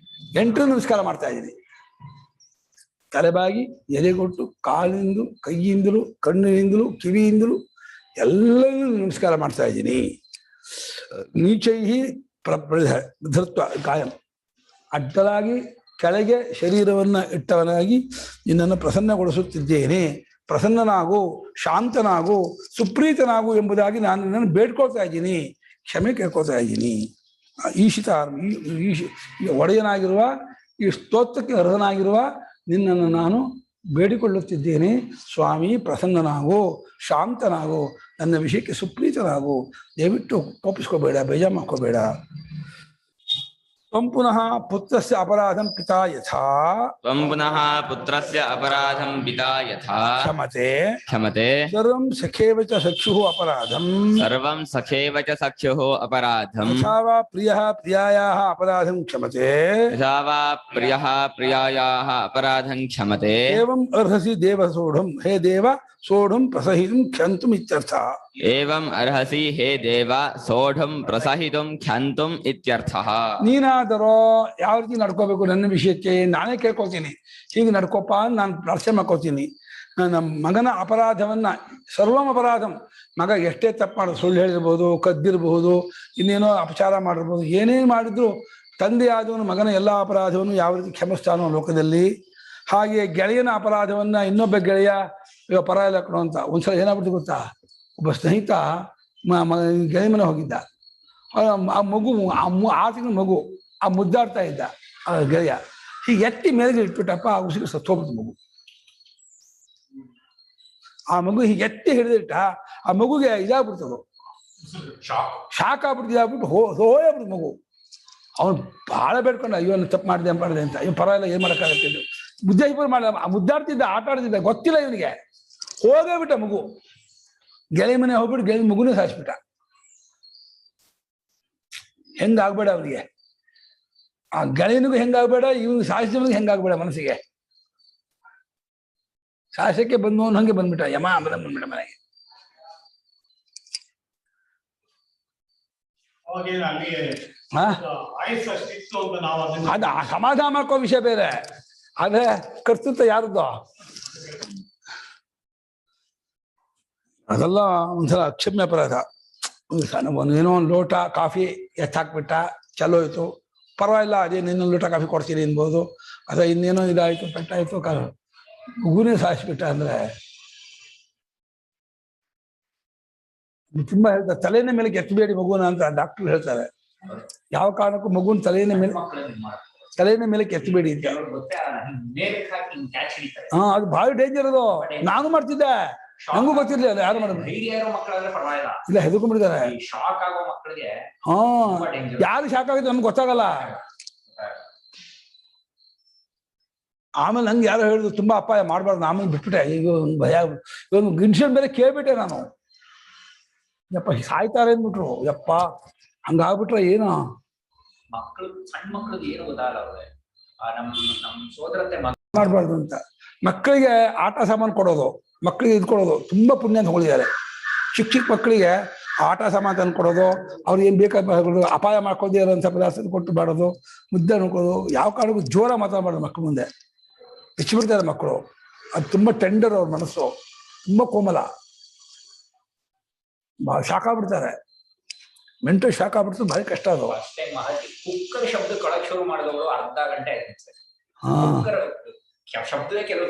8 ನಮಸ್ಕಾರ ಮಾಡ್ತಾ ಇದ್ದೀನಿ. ತಲೆಬಾಗಿ ಎದೆಗೊಟ್ಟು ಕಾಲಿನಿಂದಲೂ ಕೈಯಿಂದಲೂ ಕಣ್ಣಿನಿಂದಲೂ ಕಿವಿಯಿಂದಲೂ ಎಲ್ಲರೂ ನಮಸ್ಕಾರ ಮಾಡ್ತಾ ಇದ್ದೀನಿ. ನೀಚೈಹಿ ಧೃತ್ವ ಕಾಯಂ, ಅಡ್ಡಲಾಗಿ ಕೆಳಗೆ ಶರೀರವನ್ನು ಇಟ್ಟವನಾಗಿ ನಿನ್ನನ್ನು ಪ್ರಸನ್ನಗೊಳಿಸುತ್ತಿದ್ದೇನೆ. ಪ್ರಸನ್ನನಾಗು, ಶಾಂತನಾಗು, ಸುಪ್ರೀತನಾಗು ಎಂಬುದಾಗಿ ನಾನು ನಿನ್ನನ್ನು ಬೇಡ್ಕೊಳ್ತಾ ಇದ್ದೀನಿ, ಕ್ಷಮೆ ಕೇಳ್ಕೊಳ್ತಾ ಇದ್ದೀನಿ. ಒಡೆಯನಾಗಿರುವ ಈ ಸ್ತೋತ್ರಕ್ಕೆ ಅರ್ಹನಾಗಿರುವ ನಿನ್ನನ್ನು ನಾನು ಬೇಡಿಕೊಳ್ಳುತ್ತಿದ್ದೇನೆ. ಸ್ವಾಮಿ ಪ್ರಸನ್ನನಾಗು, ಶಾಂತನಾಗು, ನನ್ನ ವಿಷಯಕ್ಕೆ ಸುಪ್ರೀತನಾಗು, ದಯವಿಟ್ಟು ಕೋಪಿಸ್ಕೋಬೇಡ, ಬೇಜಾರು ಮಾಡ್ಕೋಬೇಡ. ತ್ವಂ ಪುನಃ ಪುತ್ರಸ್ಯ ಅಪರಾಧಂ ಪಿತಾ ಯಥಾ ಕ್ಷಮತೆ ಸರ್ವಂ ಸಖೇವ ಚ ಸಖ್ಯುಃ ಅಪರಾಧಂ ಯಥಾ ವಾ ಪ್ರಿಯಃ ಪ್ರಿಯಾಯಾಃ ಅಪರಾಧಂ ಕ್ಷಮತೆ ಏವಂ ಅರ್ಹಸಿ ದೇವ ಸೋಢಂ, ಹೇ ದೇವ ಸೋಢಂ ಪ್ರಸಹಿತುಂ ಕ್ಷಂತುಂ ಇತ್ಯರ್ಥಃ. ಏವಂ ಅರ್ಹಸಿ ಹೇ ದೇವ ಸೋಢಂ ಪ್ರಸಹಿತುಂ ಕ್ಷಂತುಂ ಇತ್ಯರ್ಥಃ. ನೀನಾದರೋ ಯಾವ ರೀತಿ ನಡ್ಕೋಬೇಕು ನನ್ನ ವಿಷಯಕ್ಕೆ ನಾನೇ ಕೇಳ್ಕೊಳ್ತೀನಿ, ಹೀಗೆ ನಡ್ಕೋಪ ನಾನು ಪ್ರಾರ್ಥನೆ ಮಾಡ್ಕೊಳ್ತೀನಿ. ನನ್ನ ಮಗನ ಅಪರಾಧವನ್ನ ಸರ್ವಂ ಅಪರಾಧಂ, ಮಗ ಎಷ್ಟೇ ತಪ್ಪು ಮಾಡೋದು, ಸುಳ್ಳು ಹೇಳಿರ್ಬೋದು, ಕದ್ದಿರ್ಬಹುದು, ಇನ್ನೇನೋ ಅಪಚಾರ ಮಾಡಿರ್ಬೋದು, ಏನೇನು ಮಾಡಿದ್ರು ತಂದೆ ಆದವನು ಮಗನ ಎಲ್ಲ ಅಪರಾಧವನ್ನು ಯಾವ ರೀತಿ ಕ್ಷಮಿಸ್ತಾನೋ ಲೋಕದಲ್ಲಿ, ಹಾಗೆ ಗೆಳೆಯನ ಅಪರಾಧವನ್ನ ಇನ್ನೊಬ್ಬ ಗೆಳೆಯ ಇವಾಗ ಪರ ಇಲ್ಲ ಕಣೋ ಅಂತ. ಒಂದ್ಸಲ ಏನಾಗ್ಬಿಟ್ಟು ಗೊತ್ತಾ, ಒಬ್ಬ ಸ್ನೇಹಿತ ಗೆಳೆಯ ಮನೆ ಹೋಗಿದ್ದ, ಆ ಮಗು 6 ತಿಂಗಳ ಮಗು ಆ ಮುದ್ದಾಡ್ತಾ ಇದ್ದ ಆ ಗೆಳೆಯ, ಹೀಗೆ ಎತ್ತಿ ಮೇಲೆ ಇಟ್ಬಿಟ್ಟಪ್ಪ, ಆ ಉಸಿರು ಸತ್ತೋಗ್ಬಿಡ್ತು ಮಗು. ಆ ಮಗು ಹೀಗೆ ಎತ್ತಿ ಹಿಡಿದಿಟ್ಟ, ಆ ಮಗುಗೆ ಇದಾಗ್ಬಿಡ್ತದು, ಶಾಕ್ ಆಗ್ಬಿಡ್ತು, ಇದಾಗ್ಬಿಟ್ಟು ಹೋಗ್ಬಿಡ್ತು ಮಗು. ಅವನು ಬಹಳ ಬೇಡ್ಕೊಂಡ, ಇವನು ತಪ್ಪು ಮಾಡಿದೆ ಅಂತ. ಇವ್ ಪರವಾಗಿಲ್ಲ, ಏನ್ ಮಾಡೋಕ್ಕಾಗತ್ತೆ, ಮುದ್ದಾಯಿಪುರ ಮಾಡ, ಮುದ್ದಾಡ್ತಿದ್ದ, ಆಟ ಆಡ್ತಿದ್ದ, ಗೊತ್ತಿಲ್ಲ ಇವನಿಗೆ, ಹೋಗೇ ಬಿಟ್ಟ ಮಗು. ಗೆಳೆಯ ಮನೆ ಹೋಗ್ಬಿಟ್ಟು ಗೆಳೆಯ ಮಗುನೇ ಸಾಯಿಸ್ಬಿಟ್ಟ. ಹೆಂಗಾಗ್ಬೇಡ ಅವನಿಗೆ. ಆ ಗೆಳೆಯನಿಗೂ ಹೆಂಗಾಗ್ಬೇಡ, ಇವ್ನಿಗೆ ಶಾಸನಿಗೆ ಹೆಂಗಾಗ್ಬೇಡ ಮನಸ್ಸಿಗೆ. ಶಾಸಕ್ಕೆ ಬಂದು ಹಂಗೆ ಬಂದ್ಬಿಟ್ಟ, ಯಮ ಬಂದ್ಬಿಟ್ಟ ಮನೆಗೆ. ಅದ ಸಮಾಧಾನ ಮಾಡ್ಕೋ ವಿಷಯ ಬೇರೆ, ಆದ್ರೆ ಕರ್ತೃತ್ವ ಯಾರದ್ದು? ಅದೆಲ್ಲ ಒಂದ್ಸಲ ಅಕ್ಷಮ್ಯ ಅಪರಾಧ. ಏನೋ ಒಂದು ಲೋಟ ಕಾಫಿ ಎತ್ತಾಕ್ಬಿಟ್ಟ, ಚಲೋ ಆಯ್ತು, ಪರವಾಗಿಲ್ಲ, ಅದೇನು ಇನ್ನೊಂದು ಲೋಟ ಕಾಫಿ ಕೊಡ್ತೀನಿ ಅನ್ಬೋದು. ಅಥವಾ ಇನ್ನೇನೋ ಇದಾಯ್ತು, ಪೆಟ್ಟಾಯ್ತು, ಮಗುನೇ ಸಾಯಿಸ್ಬಿಟ್ಟ ಅಂದ್ರೆ ತುಂಬಾ ಹೇಳ್ತಾರೆ. ತಲೆನ ಮೇಲೆ ಎತ್ತಬೇಡಿ ಮಗುನ ಅಂತ ಡಾಕ್ಟರ್ ಹೇಳ್ತಾರೆ. ಯಾವ ಕಾರಣಕ್ಕೂ ಮಗುನ ತಲೆನ ಮೇಲೆ ಎತ್ತಬೇಡಿ ಅಂತ. ಹಾ, ಅದು ಬಹಳ ಡೇಂಜರ್ ಅದು. ನಾನು ಮಾಡ್ತಿದ್ದೆ, ನಂಗೂ ಗೊತ್ತಿರ್ಲಿಲ್ಲ ಅದು ಯಾರು ಮಾಡೋದು. ಇಲ್ಲ, ಹೆದರ್ಕೊಂಡ್ಬಿಡ್ತಾರೆ. ಹಾ, ಯಾರು ಶಾಕ್ ಆಗುತ್ತೆ ನಮ್ಗೆ ಗೊತ್ತಾಗಲ್ಲ. ಆಮೇಲೆ ನಂಗೆ ಯಾರೋ ಹೇಳಿದ್ರು ತುಂಬಾ ಅಪಾಯ ಮಾಡಬಾರ್ದು, ಆಮೇಲೆ ಬಿಟ್ಬಿಟ್ಟೆ. ಈಗ ಒಂದು ಭಯ, ಇವನು ಗಿನ್ಷನ್ ಬೇರೆ ಕೇಳ್ಬಿಟ್ಟೆ ನಾನು. ಯಪ್ಪ ಸಾಯ್ತಾರೆ ಅಂದ್ಬಿಟ್ರು, ಯಪ್ಪ ಹಂಗಾಗ್ಬಿಟ್ರೆ ಏನು ಮಕ್ಕಳು, ಸಣ್ಣ ಮಕ್ಕಳಿಗೆ ಏನು ಗೊತ್ತಾಗಲ್ಲ. ನಮ್ಮ ಸೋದರತೆ ಮಾಡ್ಬಾರ್ದು ಅಂತ. ಮಕ್ಕಳಿಗೆ ಆಟ ಸಾಮಾನು ಕೊಡೋದು, ಮಕ್ಕಳಿಗೆ ಇದು ಕೊಡೋದು ತುಂಬಾ ಪುಣ್ಯ ಅಂತ ಹೊಗಳಿದ್ದಾರೆ. ಚಿಕ್ಕ ಮಕ್ಕಳಿಗೆ ಆಟ ಸಾಮಾನು ತಂದು ಕೊಡೋದು, ಅವ್ರಿಗೆ ಏನ್ ಬೇಕಾದ ಅಪಾಯ ಮಾಡ್ಕೋದೇ ಇರೋಂಥ ಪದಾರ್ಥ ಕೊಟ್ಟು ಮಾಡೋದು, ಮುದ್ದೆ ನೋಡ್ಕೋದು. ಯಾವ ಕಾರಣಕ್ಕೂ ಜೋರ ಮಾತಾಡಬಾರ್ದು ಮಕ್ಕಳ ಮುಂದೆ, ಬಿಚ್ಚಿಬಿಡ್ತಾರೆ ಮಕ್ಕಳು. ಅದು ತುಂಬಾ ಟೆಂಡರ್, ಅವ್ರ ಮನಸ್ಸು ತುಂಬಾ ಕೋಮಲ, ಭಾಳ ಶಾಕ್ ಆಗ್ಬಿಡ್ತಾರೆ. ಮೆಂಟಲ್ ಶಾಕ್ ಆಗ್ಬಿಡ್ತು, ಭಾರಿ ಕಷ್ಟ ಅದು. ಅಷ್ಟೇ. ಕುಕ್ಕರ್ ಶಬ್ದ ಕೊಳಕ್ ಶುರು ಮಾಡಿದವರು ಅರ್ಧ ಗಂಟೆ ಆಯ್ತು. ಶಬ್ದವೇ ಕೆಲವು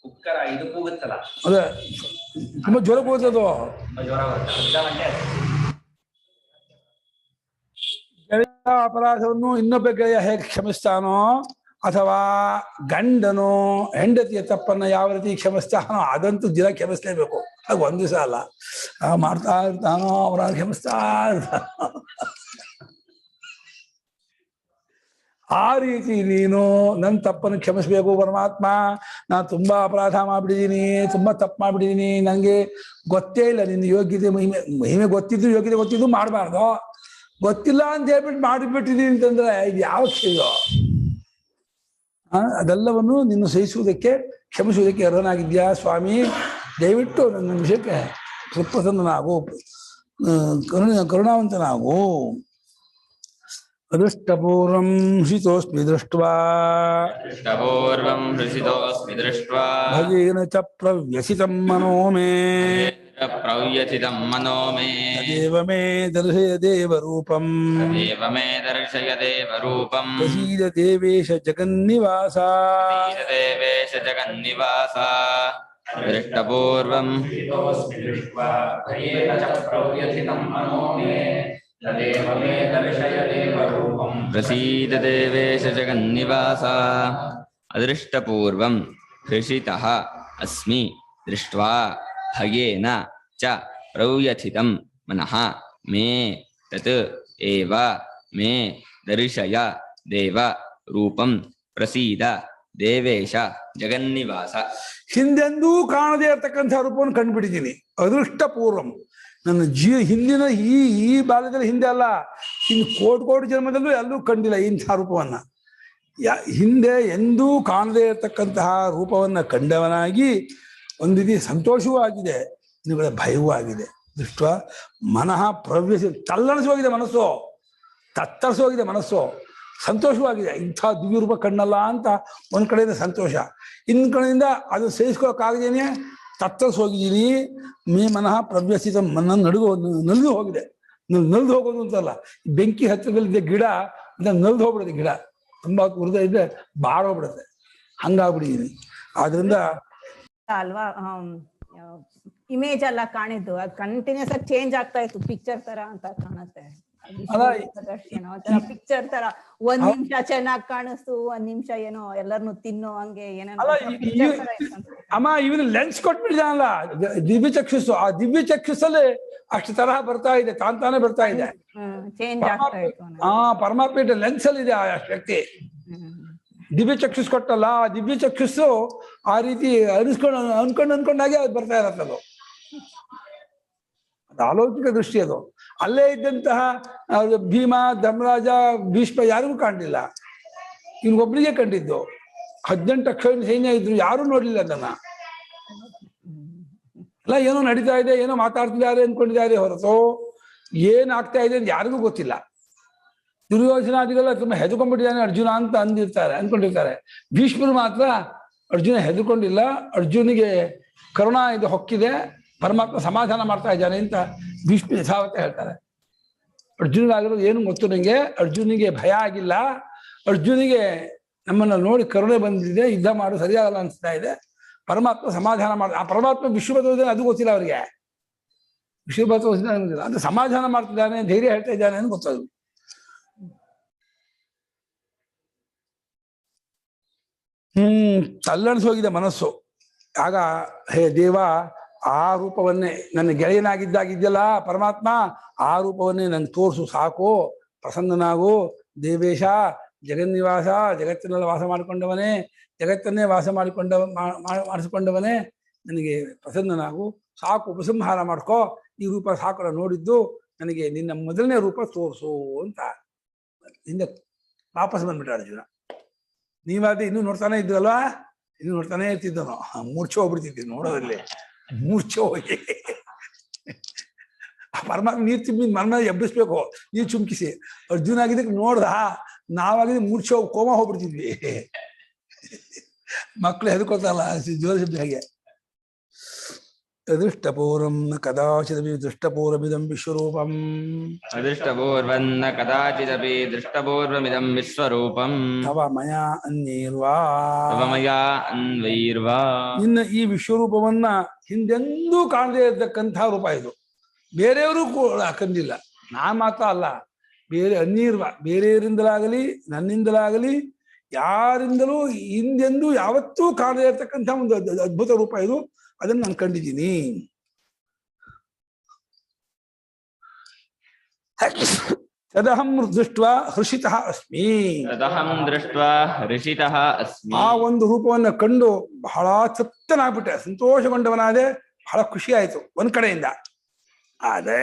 ಕುಕ್ಕರ್ ಇದು ಕೂಗುತ್ತಲ್ಲ, ಅದೇ ತುಂಬಾ ಜ್ವರ ಕೂಗುತ್ತದು, ತುಂಬಾ ಜ್ವರ ಬರುತ್ತೆ. ಅರ್ಧ ಗಂಟೆ ಆಯ್ತು. ಗೆಳೆಯ ಅಪರಾಧವನ್ನು ಇನ್ನೊಬ್ಬ ಗೆಳೆಯ ಹೇಗೆ ಕ್ಷಮಿಸ್ತಾನೋ, ಅಥವಾ ಗಂಡನು ಹೆಂಡತಿಯ ತಪ್ಪನ್ನ ಯಾವ ರೀತಿ ಕ್ಷಮಿಸ್ತಾನೋ, ಅದಂತೂ ದಿನ ಕ್ಷಮಿಸ್ಲೇಬೇಕು. ಅದು ಒಂದ್ ದಿವಸ ಅಲ್ಲ, ಮಾಡ್ತಾ ಇರ್ತಾನೋ ಅಪರಾಧ ಕ್ಷಮಿಸ್ತಾ ಇರ್ತಾನೋ. ಆ ರೀತಿ ನೀನು ನನ್ನ ತಪ್ಪನ್ನು ಕ್ಷಮಿಸ್ಬೇಕು ಪರಮಾತ್ಮ. ನಾನು ತುಂಬಾ ಅಪರಾಧ ಮಾಡ್ಬಿಟ್ಟಿದ್ದೀನಿ, ತುಂಬಾ ತಪ್ಪು ಮಾಡ್ಬಿಟ್ಟಿದ್ದೀನಿ, ನನಗೆ ಗೊತ್ತೇ ಇಲ್ಲ ನಿನ್ನ ಯೋಗ್ಯತೆ ಮಹಿಮೆ ಗೊತ್ತಿದ್ದು, ಯೋಗ್ಯತೆ ಗೊತ್ತಿದ್ದು ಮಾಡಬಾರ್ದು, ಗೊತ್ತಿಲ್ಲ ಅಂತ ಹೇಳ್ಬಿಟ್ಟು ಮಾಡಿಬಿಟ್ಟಿದ್ದೀನಿ ಅಂತಂದ್ರೆ ಇದು ಯಾವ ಕ್ಷಯ? ಅದೆಲ್ಲವನ್ನು ನಿನ್ನ ಸಹಿಸುವುದಕ್ಕೆ, ಕ್ಷಮಿಸುವುದಕ್ಕೆ ಅರ್ಹನಾಗಿದ್ಯಾ ಸ್ವಾಮಿ. ದಯವಿಟ್ಟು ನನ್ನ ವಿಷಯಕ್ಕೆ ಕೃಪಸನ್ನನಾಗು, ಕರುಣಾವಂತನಾಗು. ಅದೃಷ್ಟಪೂರ್ವಂ ಹೃಷಿತೋಸ್ಮಿ ದೃಷ್ಟ್ವಾ ಭಗೇನ ಚ ಪ್ರವ್ಯಸಿತಂ ಮನೋ ಮೇ ತದೇವ ಮೇ ದರ್ಶಯ ದೇವರೂಪಂ ಪ್ರಸೀದ ದೇವೇಶ ಜಗನ್ನಿವಾಸ. ದೃಷ್ಟಪೂರ್ವಂ ಪ್ರಸೀದ ದೇವೇಶ ಜಗನ್ನಿವಾಸ. ಅದೃಷ್ಟಪೂರ್ವಂ ಹೃಷಿತಃ ಅಸ್ಮಿ ದೃಷ್ಟ್ವಾ ಭಯೇನ ಚ ಪ್ರವ್ಯಥಿತಂ ಮನಃ ಮೇ ತತ್ ಏವ ಮೇ ದರ್ಶಯ ದೇವ ರೂಪಂ ಪ್ರಸೀದ ದೇವೇಶ ಜಗನ್ನಿವಾಸ. ಹಿಂದೆಂದೂ ಕಾಣದೇ ಇರತಕ್ಕಂಥ ರೂಪವನ್ನು ಕಂಡುಬಿಟ್ಟಿದ್ದೀನಿ. ಅದೃಷ್ಟಪೂರ್ವಂ, ನನ್ನ ಹಿಂದಿನ ಈ ಬಾಲ್ಯದಲ್ಲಿ ಹಿಂದೆ ಅಲ್ಲ, ಇನ್ನು ಕೋಟಿ ಜನ್ಮದಲ್ಲೂ ಎಲ್ಲೂ ಕಂಡಿಲ್ಲ ಇಂಥ ರೂಪವನ್ನ. ಹಿಂದೆ ಎಂದೂ ಕಾಣದೇ ಇರತಕ್ಕಂತಹ ರೂಪವನ್ನ ಕಂಡವನಾಗಿ ಒಂದು ರೀತಿ ಸಂತೋಷವೂ ಆಗಿದೆ, ಇನ್ನು ಭಯವೂ ಆಗಿದೆ. ದೃಷ್ಟ ಮನಃ ಪ್ರವ್ಯಸಿ, ತಲ್ಲಣಿಸೋಗಿದೆ ಮನಸ್ಸು, ತತ್ತರಿಸೋಗಿದೆ ಮನಸ್ಸು, ಸಂತೋಷವೂ ಆಗಿದೆ. ಇಂಥ ದಿವ್ಯ ರೂಪ ಕಂಡಲ್ಲ ಅಂತ ಒಂದ್ ಕಡೆಯಿಂದ ಸಂತೋಷ, ಇನ್ನೊಂದು ಕಡೆಯಿಂದ ಅದು ಸೇರಿಸ್ಕೊಳಕ್ಕಾಗದೇನೆ ತತ್ತರಿಸೋಗಿದ್ದೀನಿ. ಮೇ ಮನಃ ಪ್ರವ್ಯಸಿತ, ಮನ ನಲಿದು ಹೋಗಿದೆ. ನಲ್ದು ಹೋಗೋದು ಅಂತಲ್ಲ, ಬೆಂಕಿ ಹತ್ತಿರದಲ್ಲಿದ್ದ ಗಿಡ ನಲ್ದು ಹೋಗ್ಬಿಡುತ್ತೆ. ಗಿಡ ತುಂಬಾ ಉರಿದ ಇದ್ರೆ ಬಾಡೋಗ್ಬಿಡುತ್ತೆ, ಹಂಗಾಗ್ಬಿಟ್ಟಿದ್ದೀನಿ. ಆದ್ರಿಂದ ಅಲ್ವಾ ಇಮೇಜ್ ಎಲ್ಲ ಕಾಣಿದ್ದು ಅದು ಕಂಟಿನ್ಯೂಸ್ ಆಗಿ ಚೇಂಜ್ ಆಗ್ತಾ ಇತ್ತು, ಪಿಕ್ಚರ್ ತರ ಅಂತ ಕಾಣುತ್ತೆ. ಪಿಕ್ಚರ್ ತರ ಒಂದ್ ನಿಮಿಷ ಚೆನ್ನಾಗಿ ಕಾಣಿಸ್ತು, ಒಂದ್ ನಿಮಿಷ ಏನೋ ಎಲ್ಲರನ್ನು ತಿನ್ನೋ ಹಂಗೆ ಏನೇನೋ. ಅಮ್ಮ ಇವನು ಲೆನ್ಸ್ ಕೊಟ್ಬಿಟ್ಟಿದಾನಲ್ಲ ದಿವ್ಯ ಚಕ್ಷುಸ್ಸು, ಆ ದಿವ್ಯ ಚಕ್ಷುಸ್ಸಲ್ಲಿ ಅಷ್ಟು ತರಹ ಬರ್ತಾ ಇದೆ, ತಾನೇ ಬರ್ತಾ ಇದೆ. ಚೇಂಜ್ ಆಗ್ತಾ ಇತ್ತು. ಪರಮಾತ್ಮ ಲೆನ್ಸ್ ಅಲ್ಲಿ ಇದೆ ಆ ಶಕ್ತಿ. ದಿವ್ಯ ಚಕ್ಷುಸ್ ಕೊಟ್ಟಲ್ಲ, ಆ ದಿವ್ಯ ಚಕ್ಷುಸ್ಸು ಆ ರೀತಿ ಅನ್ಕೊಂಡಾಗೆ ಅದು ಬರ್ತಾ ಇರತ್ತದು. ಅದು ಅಲೌಕಿಕ ದೃಷ್ಟಿ ಅದು. ಅಲ್ಲೇ ಇದ್ದಂತಹ ಭೀಮ, ಧರ್ಮರಾಜ, ಭೀಷ್ಮ ಯಾರಿಗೂ ಕಾಣಲಿಲ್ಲ. ಇವನೊಬ್ಬನಿಗೆ ಕಂಡಿದ್ದು. 18 ಅಕ್ಷರ ಸೈನ್ಯ ಇದ್ರು, ಯಾರೂ ನೋಡ್ಲಿಲ್ಲ ಅದನ್ನ. ಅಲ್ಲ, ಏನೋ ನಡೀತಾ ಇದೆ, ಏನೋ ಮಾತಾಡ್ತಿದ್ದಾರೆ ಅನ್ಕೊಂಡಿದ್ದಾರೆ ಹೊರತು ಏನಾಗ್ತಾ ಇದೆ ಅಂತ ಯಾರಿಗೂ ಗೊತ್ತಿಲ್ಲ. ದುರ್ಯೋಧನಾದಿಗೆಲ್ಲ ತುಂಬಾ ಹೆದರ್ಕೊಂಡ್ಬಿಟ್ಟಿದ್ದಾನೆ ಅರ್ಜುನ ಅಂತ ಅನ್ಕೊಂಡಿರ್ತಾರೆ. ಭೀಷ್ಮರು ಮಾತ್ರ ಅರ್ಜುನ ಹೆದರ್ಕೊಂಡಿಲ್ಲ, ಅರ್ಜುನಿಗೆ ಕರುಣಾ ಇದು ಹೊಕ್ಕಿದೆ, ಪರಮಾತ್ಮ ಸಮಾಧಾನ ಮಾಡ್ತಾ ಇದ್ದಾನೆ ಅಂತ ಭೀಷ್ಮ ಯಥಾವತ್ತ ಹೇಳ್ತಾರೆ. ಅರ್ಜುನಿಗಾಗಿರೋದು ಏನು ಗೊತ್ತು ನನಗೆ, ಅರ್ಜುನಿಗೆ ಭಯ ಆಗಿಲ್ಲ, ಅರ್ಜುನಿಗೆ ನಮ್ಮನ್ನ ನೋಡಿ ಕರುಣೆ ಬಂದಿದೆ, ಯುದ್ಧ ಮಾಡು ಸರಿಯಾಗಲ್ಲ ಅನಿಸ್ತಾ ಇದೆ, ಪರಮಾತ್ಮ ಸಮಾಧಾನ ಮಾಡ. ಆ ಪರಮಾತ್ಮ ವಿಶ್ವಭದ್ರದಲ್ಲಿ ಅದು ಗೊತ್ತಿಲ್ಲ ಅವರಿಗೆ, ವಿಶ್ವಭದ್ರದಲ್ಲಿ ಗೊತ್ತಿಲ್ಲ, ಅಂದ್ರೆ ಸಮಾಧಾನ ಮಾಡ್ತಿದ್ದಾನೆ, ಧೈರ್ಯ ಹೇಳ್ತಾ ಇದ್ದಾನೆ ಅಂತ ಗೊತ್ತದು. ತಲ್ಲಣಿಸೋಗಿದೆ ಮನಸ್ಸು. ಆಗ ಹೇ ದೇವ, ಆ ರೂಪವನ್ನೇ ನನ್ನ ಗೆಳೆಯನಾಗಿದ್ದಾಗಿದ್ಯಲ್ಲ ಪರಮಾತ್ಮ, ಆ ರೂಪವನ್ನೇ ನಂಗೆ ತೋರಿಸು ಸಾಕು, ಪ್ರಸನ್ನನಾಗು ದೇವೇಶ, ಜಗನ್ನಿವಾಸ, ಜಗತ್ತಿನೆಲ್ಲ ವಾಸ ಮಾಡಿಕೊಂಡವನೇ, ಜಗತ್ತನ್ನೇ ವಾಸ ಮಾಡಿಸಿಕೊಂಡವನೇ, ನನಗೆ ಪ್ರಸನ್ನನಾಗು ಸಾಕು, ಉಪಸಂಹಾರ ಮಾಡ್ಕೋ, ಈ ರೂಪ ಸಾಕು ನೋಡಿದ್ದು, ನನಗೆ ನಿನ್ನ ಮೊದಲನೇ ರೂಪ ತೋರಿಸು ಅಂತ ಹಿಂದೆ ವಾಪಸ್ ಬಂದ್ಬಿಟ್ಟ ಅರ್ಜುನ. ನೀವಾದ್ರೆ ಇನ್ನೂ ನೋಡ್ತಾನೆ ಇದ್ರಲ್ವಾ, ಇನ್ನೂ ನೋಡ್ತಾನೆ ಇರ್ತಿದ್ದನು, ಮೂರ್ಛೆ ಹೋಗ್ಬಿಡ್ತಿದ್ವಿ ನೋಡೋದ್ರಲ್ಲಿ, ಮೂರ್ಛೆ ಹೋಗಿ ಪರಮಾತ್ಮ ನೀರು ತುಂಬಿ ಮರ್ಮ ಎಬ್ಬಿಸ್ಬೇಕು, ನೀರು ಚುಮ್ಕಿಸಿ. ಅರ್ಜುನ ಆಗಿದ್ದಕ್ಕೆ ನೋಡ್ದ, ನಾವಾಗಿದ್ರೆ ಮೂರ್ಛೆ ಹೋಗಿ ಕೋಮ ಹೋಗ್ಬಿಡ್ತಿದ್ವಿ. ಮಕ್ಕಳು ಹೆದರ್ಕೋತಾರಲ್ಲ ಜೋರ ಶಬ್ದ ಹಾಗೆ. ಅದೃಷ್ಟಪೂರ್ವಂ ಕದಾಚಿದಪಿ ದೃಷ್ಟಪೂರ್ವಮಿದಂ ವಿಶ್ವರೂಪಂ, ಅದೃಷ್ಟಪೂರ್ವಂ ಕದಾಚಿದಪಿ ದೃಷ್ಟಪೂರ್ವಮಿದಂ ವಿಶ್ವರೂಪಂ, ತವ ಮಯಾ ಅನ್ಯೈರ್ವಾ, ತವ ಮಯಾ ಅನ್ವೈರ್ವಾ. ನಿನ್ನ ಈ ವಿಶ್ವರೂಪವನ್ನ ಹಿಂದೆಂದೂ ಕಾಣದೇ ಇರತಕ್ಕಂತಹ ರೂಪ ಇದು. ಬೇರೆಯವರು ಕೂಡ ಕಂಡಿಲ್ಲ, ನಾ ಮಾತ್ರ ಅಲ್ಲ, ಬೇರೆ ಅನ್ಯೈರ್ವಾ, ಬೇರೆಯವರಿಂದಲಾಗಲಿ ನನ್ನಿಂದಲಾಗಲಿ ಯಾರಿಂದಲೂ ಹಿಂದೆಂದೂ ಯಾವತ್ತೂ ಕಾಣದೇ ಇರತಕ್ಕಂಥ ಒಂದು ಅದ್ಭುತ ರೂಪ ಇದು, ಅದನ್ನು ನಾನು ಕಂಡಿದ್ದೀನಿ. ತದಹಂ ದೃಷ್ಟ್ವಾ ಹೃಷಿತಃ ಅಸ್ಮಿ, ತದಹಂ ದೃಷ್ಟ್ವಾ ಹೃಷಿತಃ ಅಸ್ಮಿ. ಆ ಒಂದು ರೂಪವನ್ನ ಕಂಡು ಬಹಳ ತೃಪ್ತನಾಗ್ಬಿಟ್ಟೆ, ಸಂತೋಷಗೊಂಡವನಾದೆ, ಬಹಳ ಖುಷಿ ಆಯ್ತು ಒಂದ್ ಕಡೆಯಿಂದ. ಆದ್ರೆ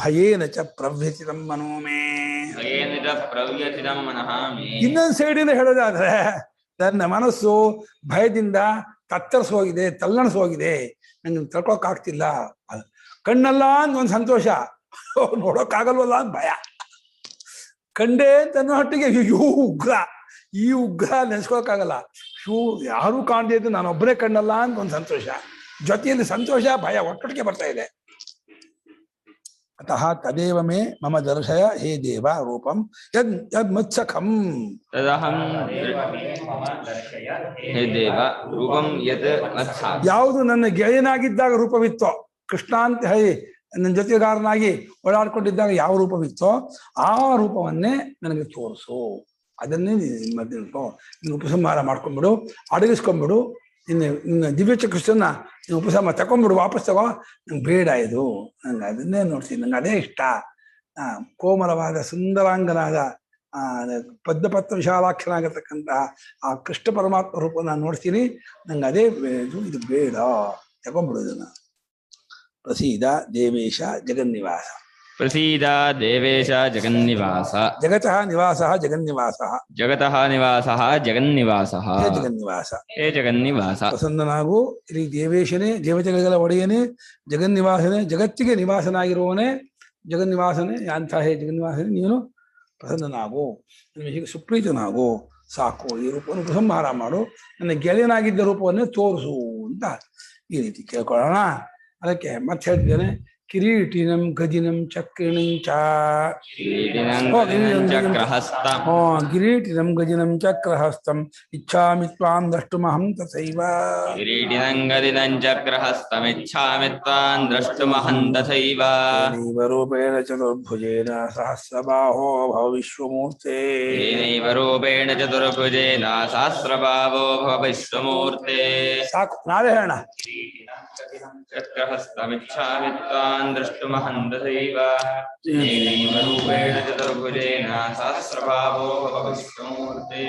ಭಯೇನ ಚ ಪ್ರವ್ಯಥಿತಂ ಮನೋಮೇ, ಇನ್ನೊಂದು ಸೈಡಿಂದ ಹೇಳೋದಾದ್ರೆ ನನ್ನ ಮನಸ್ಸು ಭಯದಿಂದ ತತ್ತರಿಸೋಗಿದೆ, ತಲ್ಲಣಿಸೋಗಿದೆ, ನಂಗೆ ತಡ್ಕೊಳಕ್ ಆಗ್ತಿಲ್ಲ. ಕಣ್ಣಲ್ಲ ಅಂತ ಒಂದು ಸಂತೋಷ, ನೋಡೋಕ್ಕಾಗಲ್ವಲ್ಲ ಅಂತ ಭಯ. ಕಂಡೆ ಅಂತ ಅನ್ನೋ ಹೊಟ್ಟಿಗೆ ಇವು ಉಗ್ರ, ಈ ಉಗ್ರ ನೆನೆಸ್ಕೊಳಕ್ಕಾಗಲ್ಲ. ಯಾರೂ ಕಾಣದೇ ಇದ್ದು ನಾನು ಒಬ್ಬರೇ ಕಣ್ಣಲ್ಲ ಅಂತ ಒಂದು ಸಂತೋಷ, ಜೊತೆಯಲ್ಲಿ ಸಂತೋಷ ಭಯ ಒಟ್ಟೊಟ್ಟಿಗೆ ಬರ್ತಾ ಇದೆ. ಅತಃ ತದೇವ ಮೇ ಮಮ ದರ್ಶಯ ಹೇ ದೇವ ರೂಪಂ ಯದ್ ಯದ್ ಮತ್ಸಖಂ, ತದಹಂ ಹೇ ದೇವ ರೂಪಂ ಯದ್ ಮತ್ಸಖಂ. ಯಾವುದು ನನ್ನ ಗೆಳೆಯನಾಗಿದ್ದಾಗ ರೂಪವಿತ್ತೋ, ಕೃಷ್ಣ ಅಂತ ಹೇಳಿ ನನ್ನ ಜೊತೆಗಾರನಾಗಿ ಓಡಾಡ್ಕೊಂಡಿದ್ದಾಗ ಯಾವ ರೂಪವಿತ್ತೋ ಆ ರೂಪವನ್ನೇ ನನಗೆ ತೋರಿಸು, ಅದನ್ನೇ ನೀನು ಉಪಸಂಹಾರ ಮಾಡ್ಕೊಂಡ್ಬಿಡು, ಅಡಗಿಸ್ಕೊಂಡ್ಬಿಡು, ನಿನ್ನ ದಿವ್ಯ ಚಕ್ಷುಸನ್ನ ನೀನು ಉಪಸಂಹಾರ ತಗೊಂಡ್ಬಿಡು, ವಾಪಸ್ ತಗೋ, ನಂಗೆ ಬೇಡ ಇದು, ನಂಗೆ ಅದನ್ನೇ ನೋಡ್ತೀನಿ, ನಂಗೆ ಅದೇ ಇಷ್ಟ. ಕೋಮಲವಾದ ಸುಂದರಾಂಗನಾದ ಪದ್ಮಪತ್ರ ವಿಶಾಲಾಕ್ಷನಾಗಿರ್ತಕ್ಕಂತಹ ಆ ಕೃಷ್ಣ ಪರಮಾತ್ಮ ರೂಪ ನಾನು ನೋಡ್ತೀನಿ, ನಂಗೆ ಅದೇ ಇದು ಬೇಡ, ತಗೊಂಡ್ಬಿಡು ಇದನ್ನ. ಪ್ರಸೀದ ದೇವೇಶ ಜಗನ್ನಿವಾಸ, ಪ್ರಸೀದ ದೇವೇಶ ಜಗನ್ನಿವಾಸ, ಜಗತಃ ನಿವಾಸ ಜಗನ್ನಿವಾಸ, ಜಗತಃ ನಿವಾಸ ಜಗನ್ನಿವಾಸ, ಜಗನ್ನಿವಾಸ. ಹೇ ಜಗನ್ನಿವಾಸ, ಪ್ರಸನ್ನನಾಗು ಇಲ್ಲಿ ದೇವೇಶನೇ, ದೇವತೆಗಳ ಒಡೆಯನೇ, ಜಗನ್ನಿವಾಸನೇ, ಜಗತ್ತಿಗೆ ನಿವಾಸನಾಗಿರುವವನೇ, ಜಗನ್ನಿವಾಸನೇ ಅಂತ ಹೇ ಜಗನ್ನಿವಾಸನೇ, ನೀನು ಪ್ರಸನ್ನನಾಗು, ನಿಮಗೆ ಸುಪ್ರೀತನಾಗು, ಸಾಕು, ಈ ರೂಪವನ್ನು ಉಪಸಂಹಾರ ಮಾಡು, ನನ್ನ ಗೆಳೆಯನಾಗಿದ್ದ ರೂಪವನ್ನೇ ತೋರಿಸು ಅಂತ ಈ ರೀತಿ ಕೇಳ್ಕೊಳ್ಳೋಣ. ಅದಕ್ಕೆ ಮತ್ತೆ ಹೇಳ್ತಿದ್ದೇನೆ, ಕಿರೀಟಿನಂ ಗದಿನಂ ಚಕ್ರಿಣಂ ಚ, ಕಿರೀಟಿನಂ ಗದಿನಂ ಚಕ್ರಹಸ್ತಂ ಇಚ್ಛಾಮಿ ತ್ವಾಂ ದ್ರಷ್ಟುಮಹಂ ತಥೈವ, ಕಿರೀಟಿನಂ ಗದಿನಂ ಚಕ್ರಹಸ್ತಂ ಇಚ್ಛಾಮಿ ತ್ವಾಂ ದ್ರಷ್ಟುಮಹಂ ತಥೈವ, ಏನೈವ ರೂಪೇಣ ಚತುರ್ಭುಜೇನ ಸಹಸ್ರಬಾಹೋ ಭವ ವಿಶ್ವಮೂರ್ತೆ, ಏನೈವ ರೂಪೇಣ ಚತುರ್ಭುಜೇನ ಸಹಸ್ರಬಾಹೋ ಭವ ವಿಶ್ವಮೂರ್ತೆ. ಸಾಕು, ನಾವೇ ಹೇಳೋಣ. ಚಕ್ರಹಸ್ತಮಿಚ್ಛಾಮಿ ತ್ವಾಂ ದ್ರಷ್ಟುಮಹಂ ತಥೈವ, ಏನೈವ ರೂಪೇಣ ಚತುರ್ಭುಜೇನ ಸಹಸ್ರಬಾಹೋ ಭವ ವಿಶ್ವಮೂರ್ತೆ.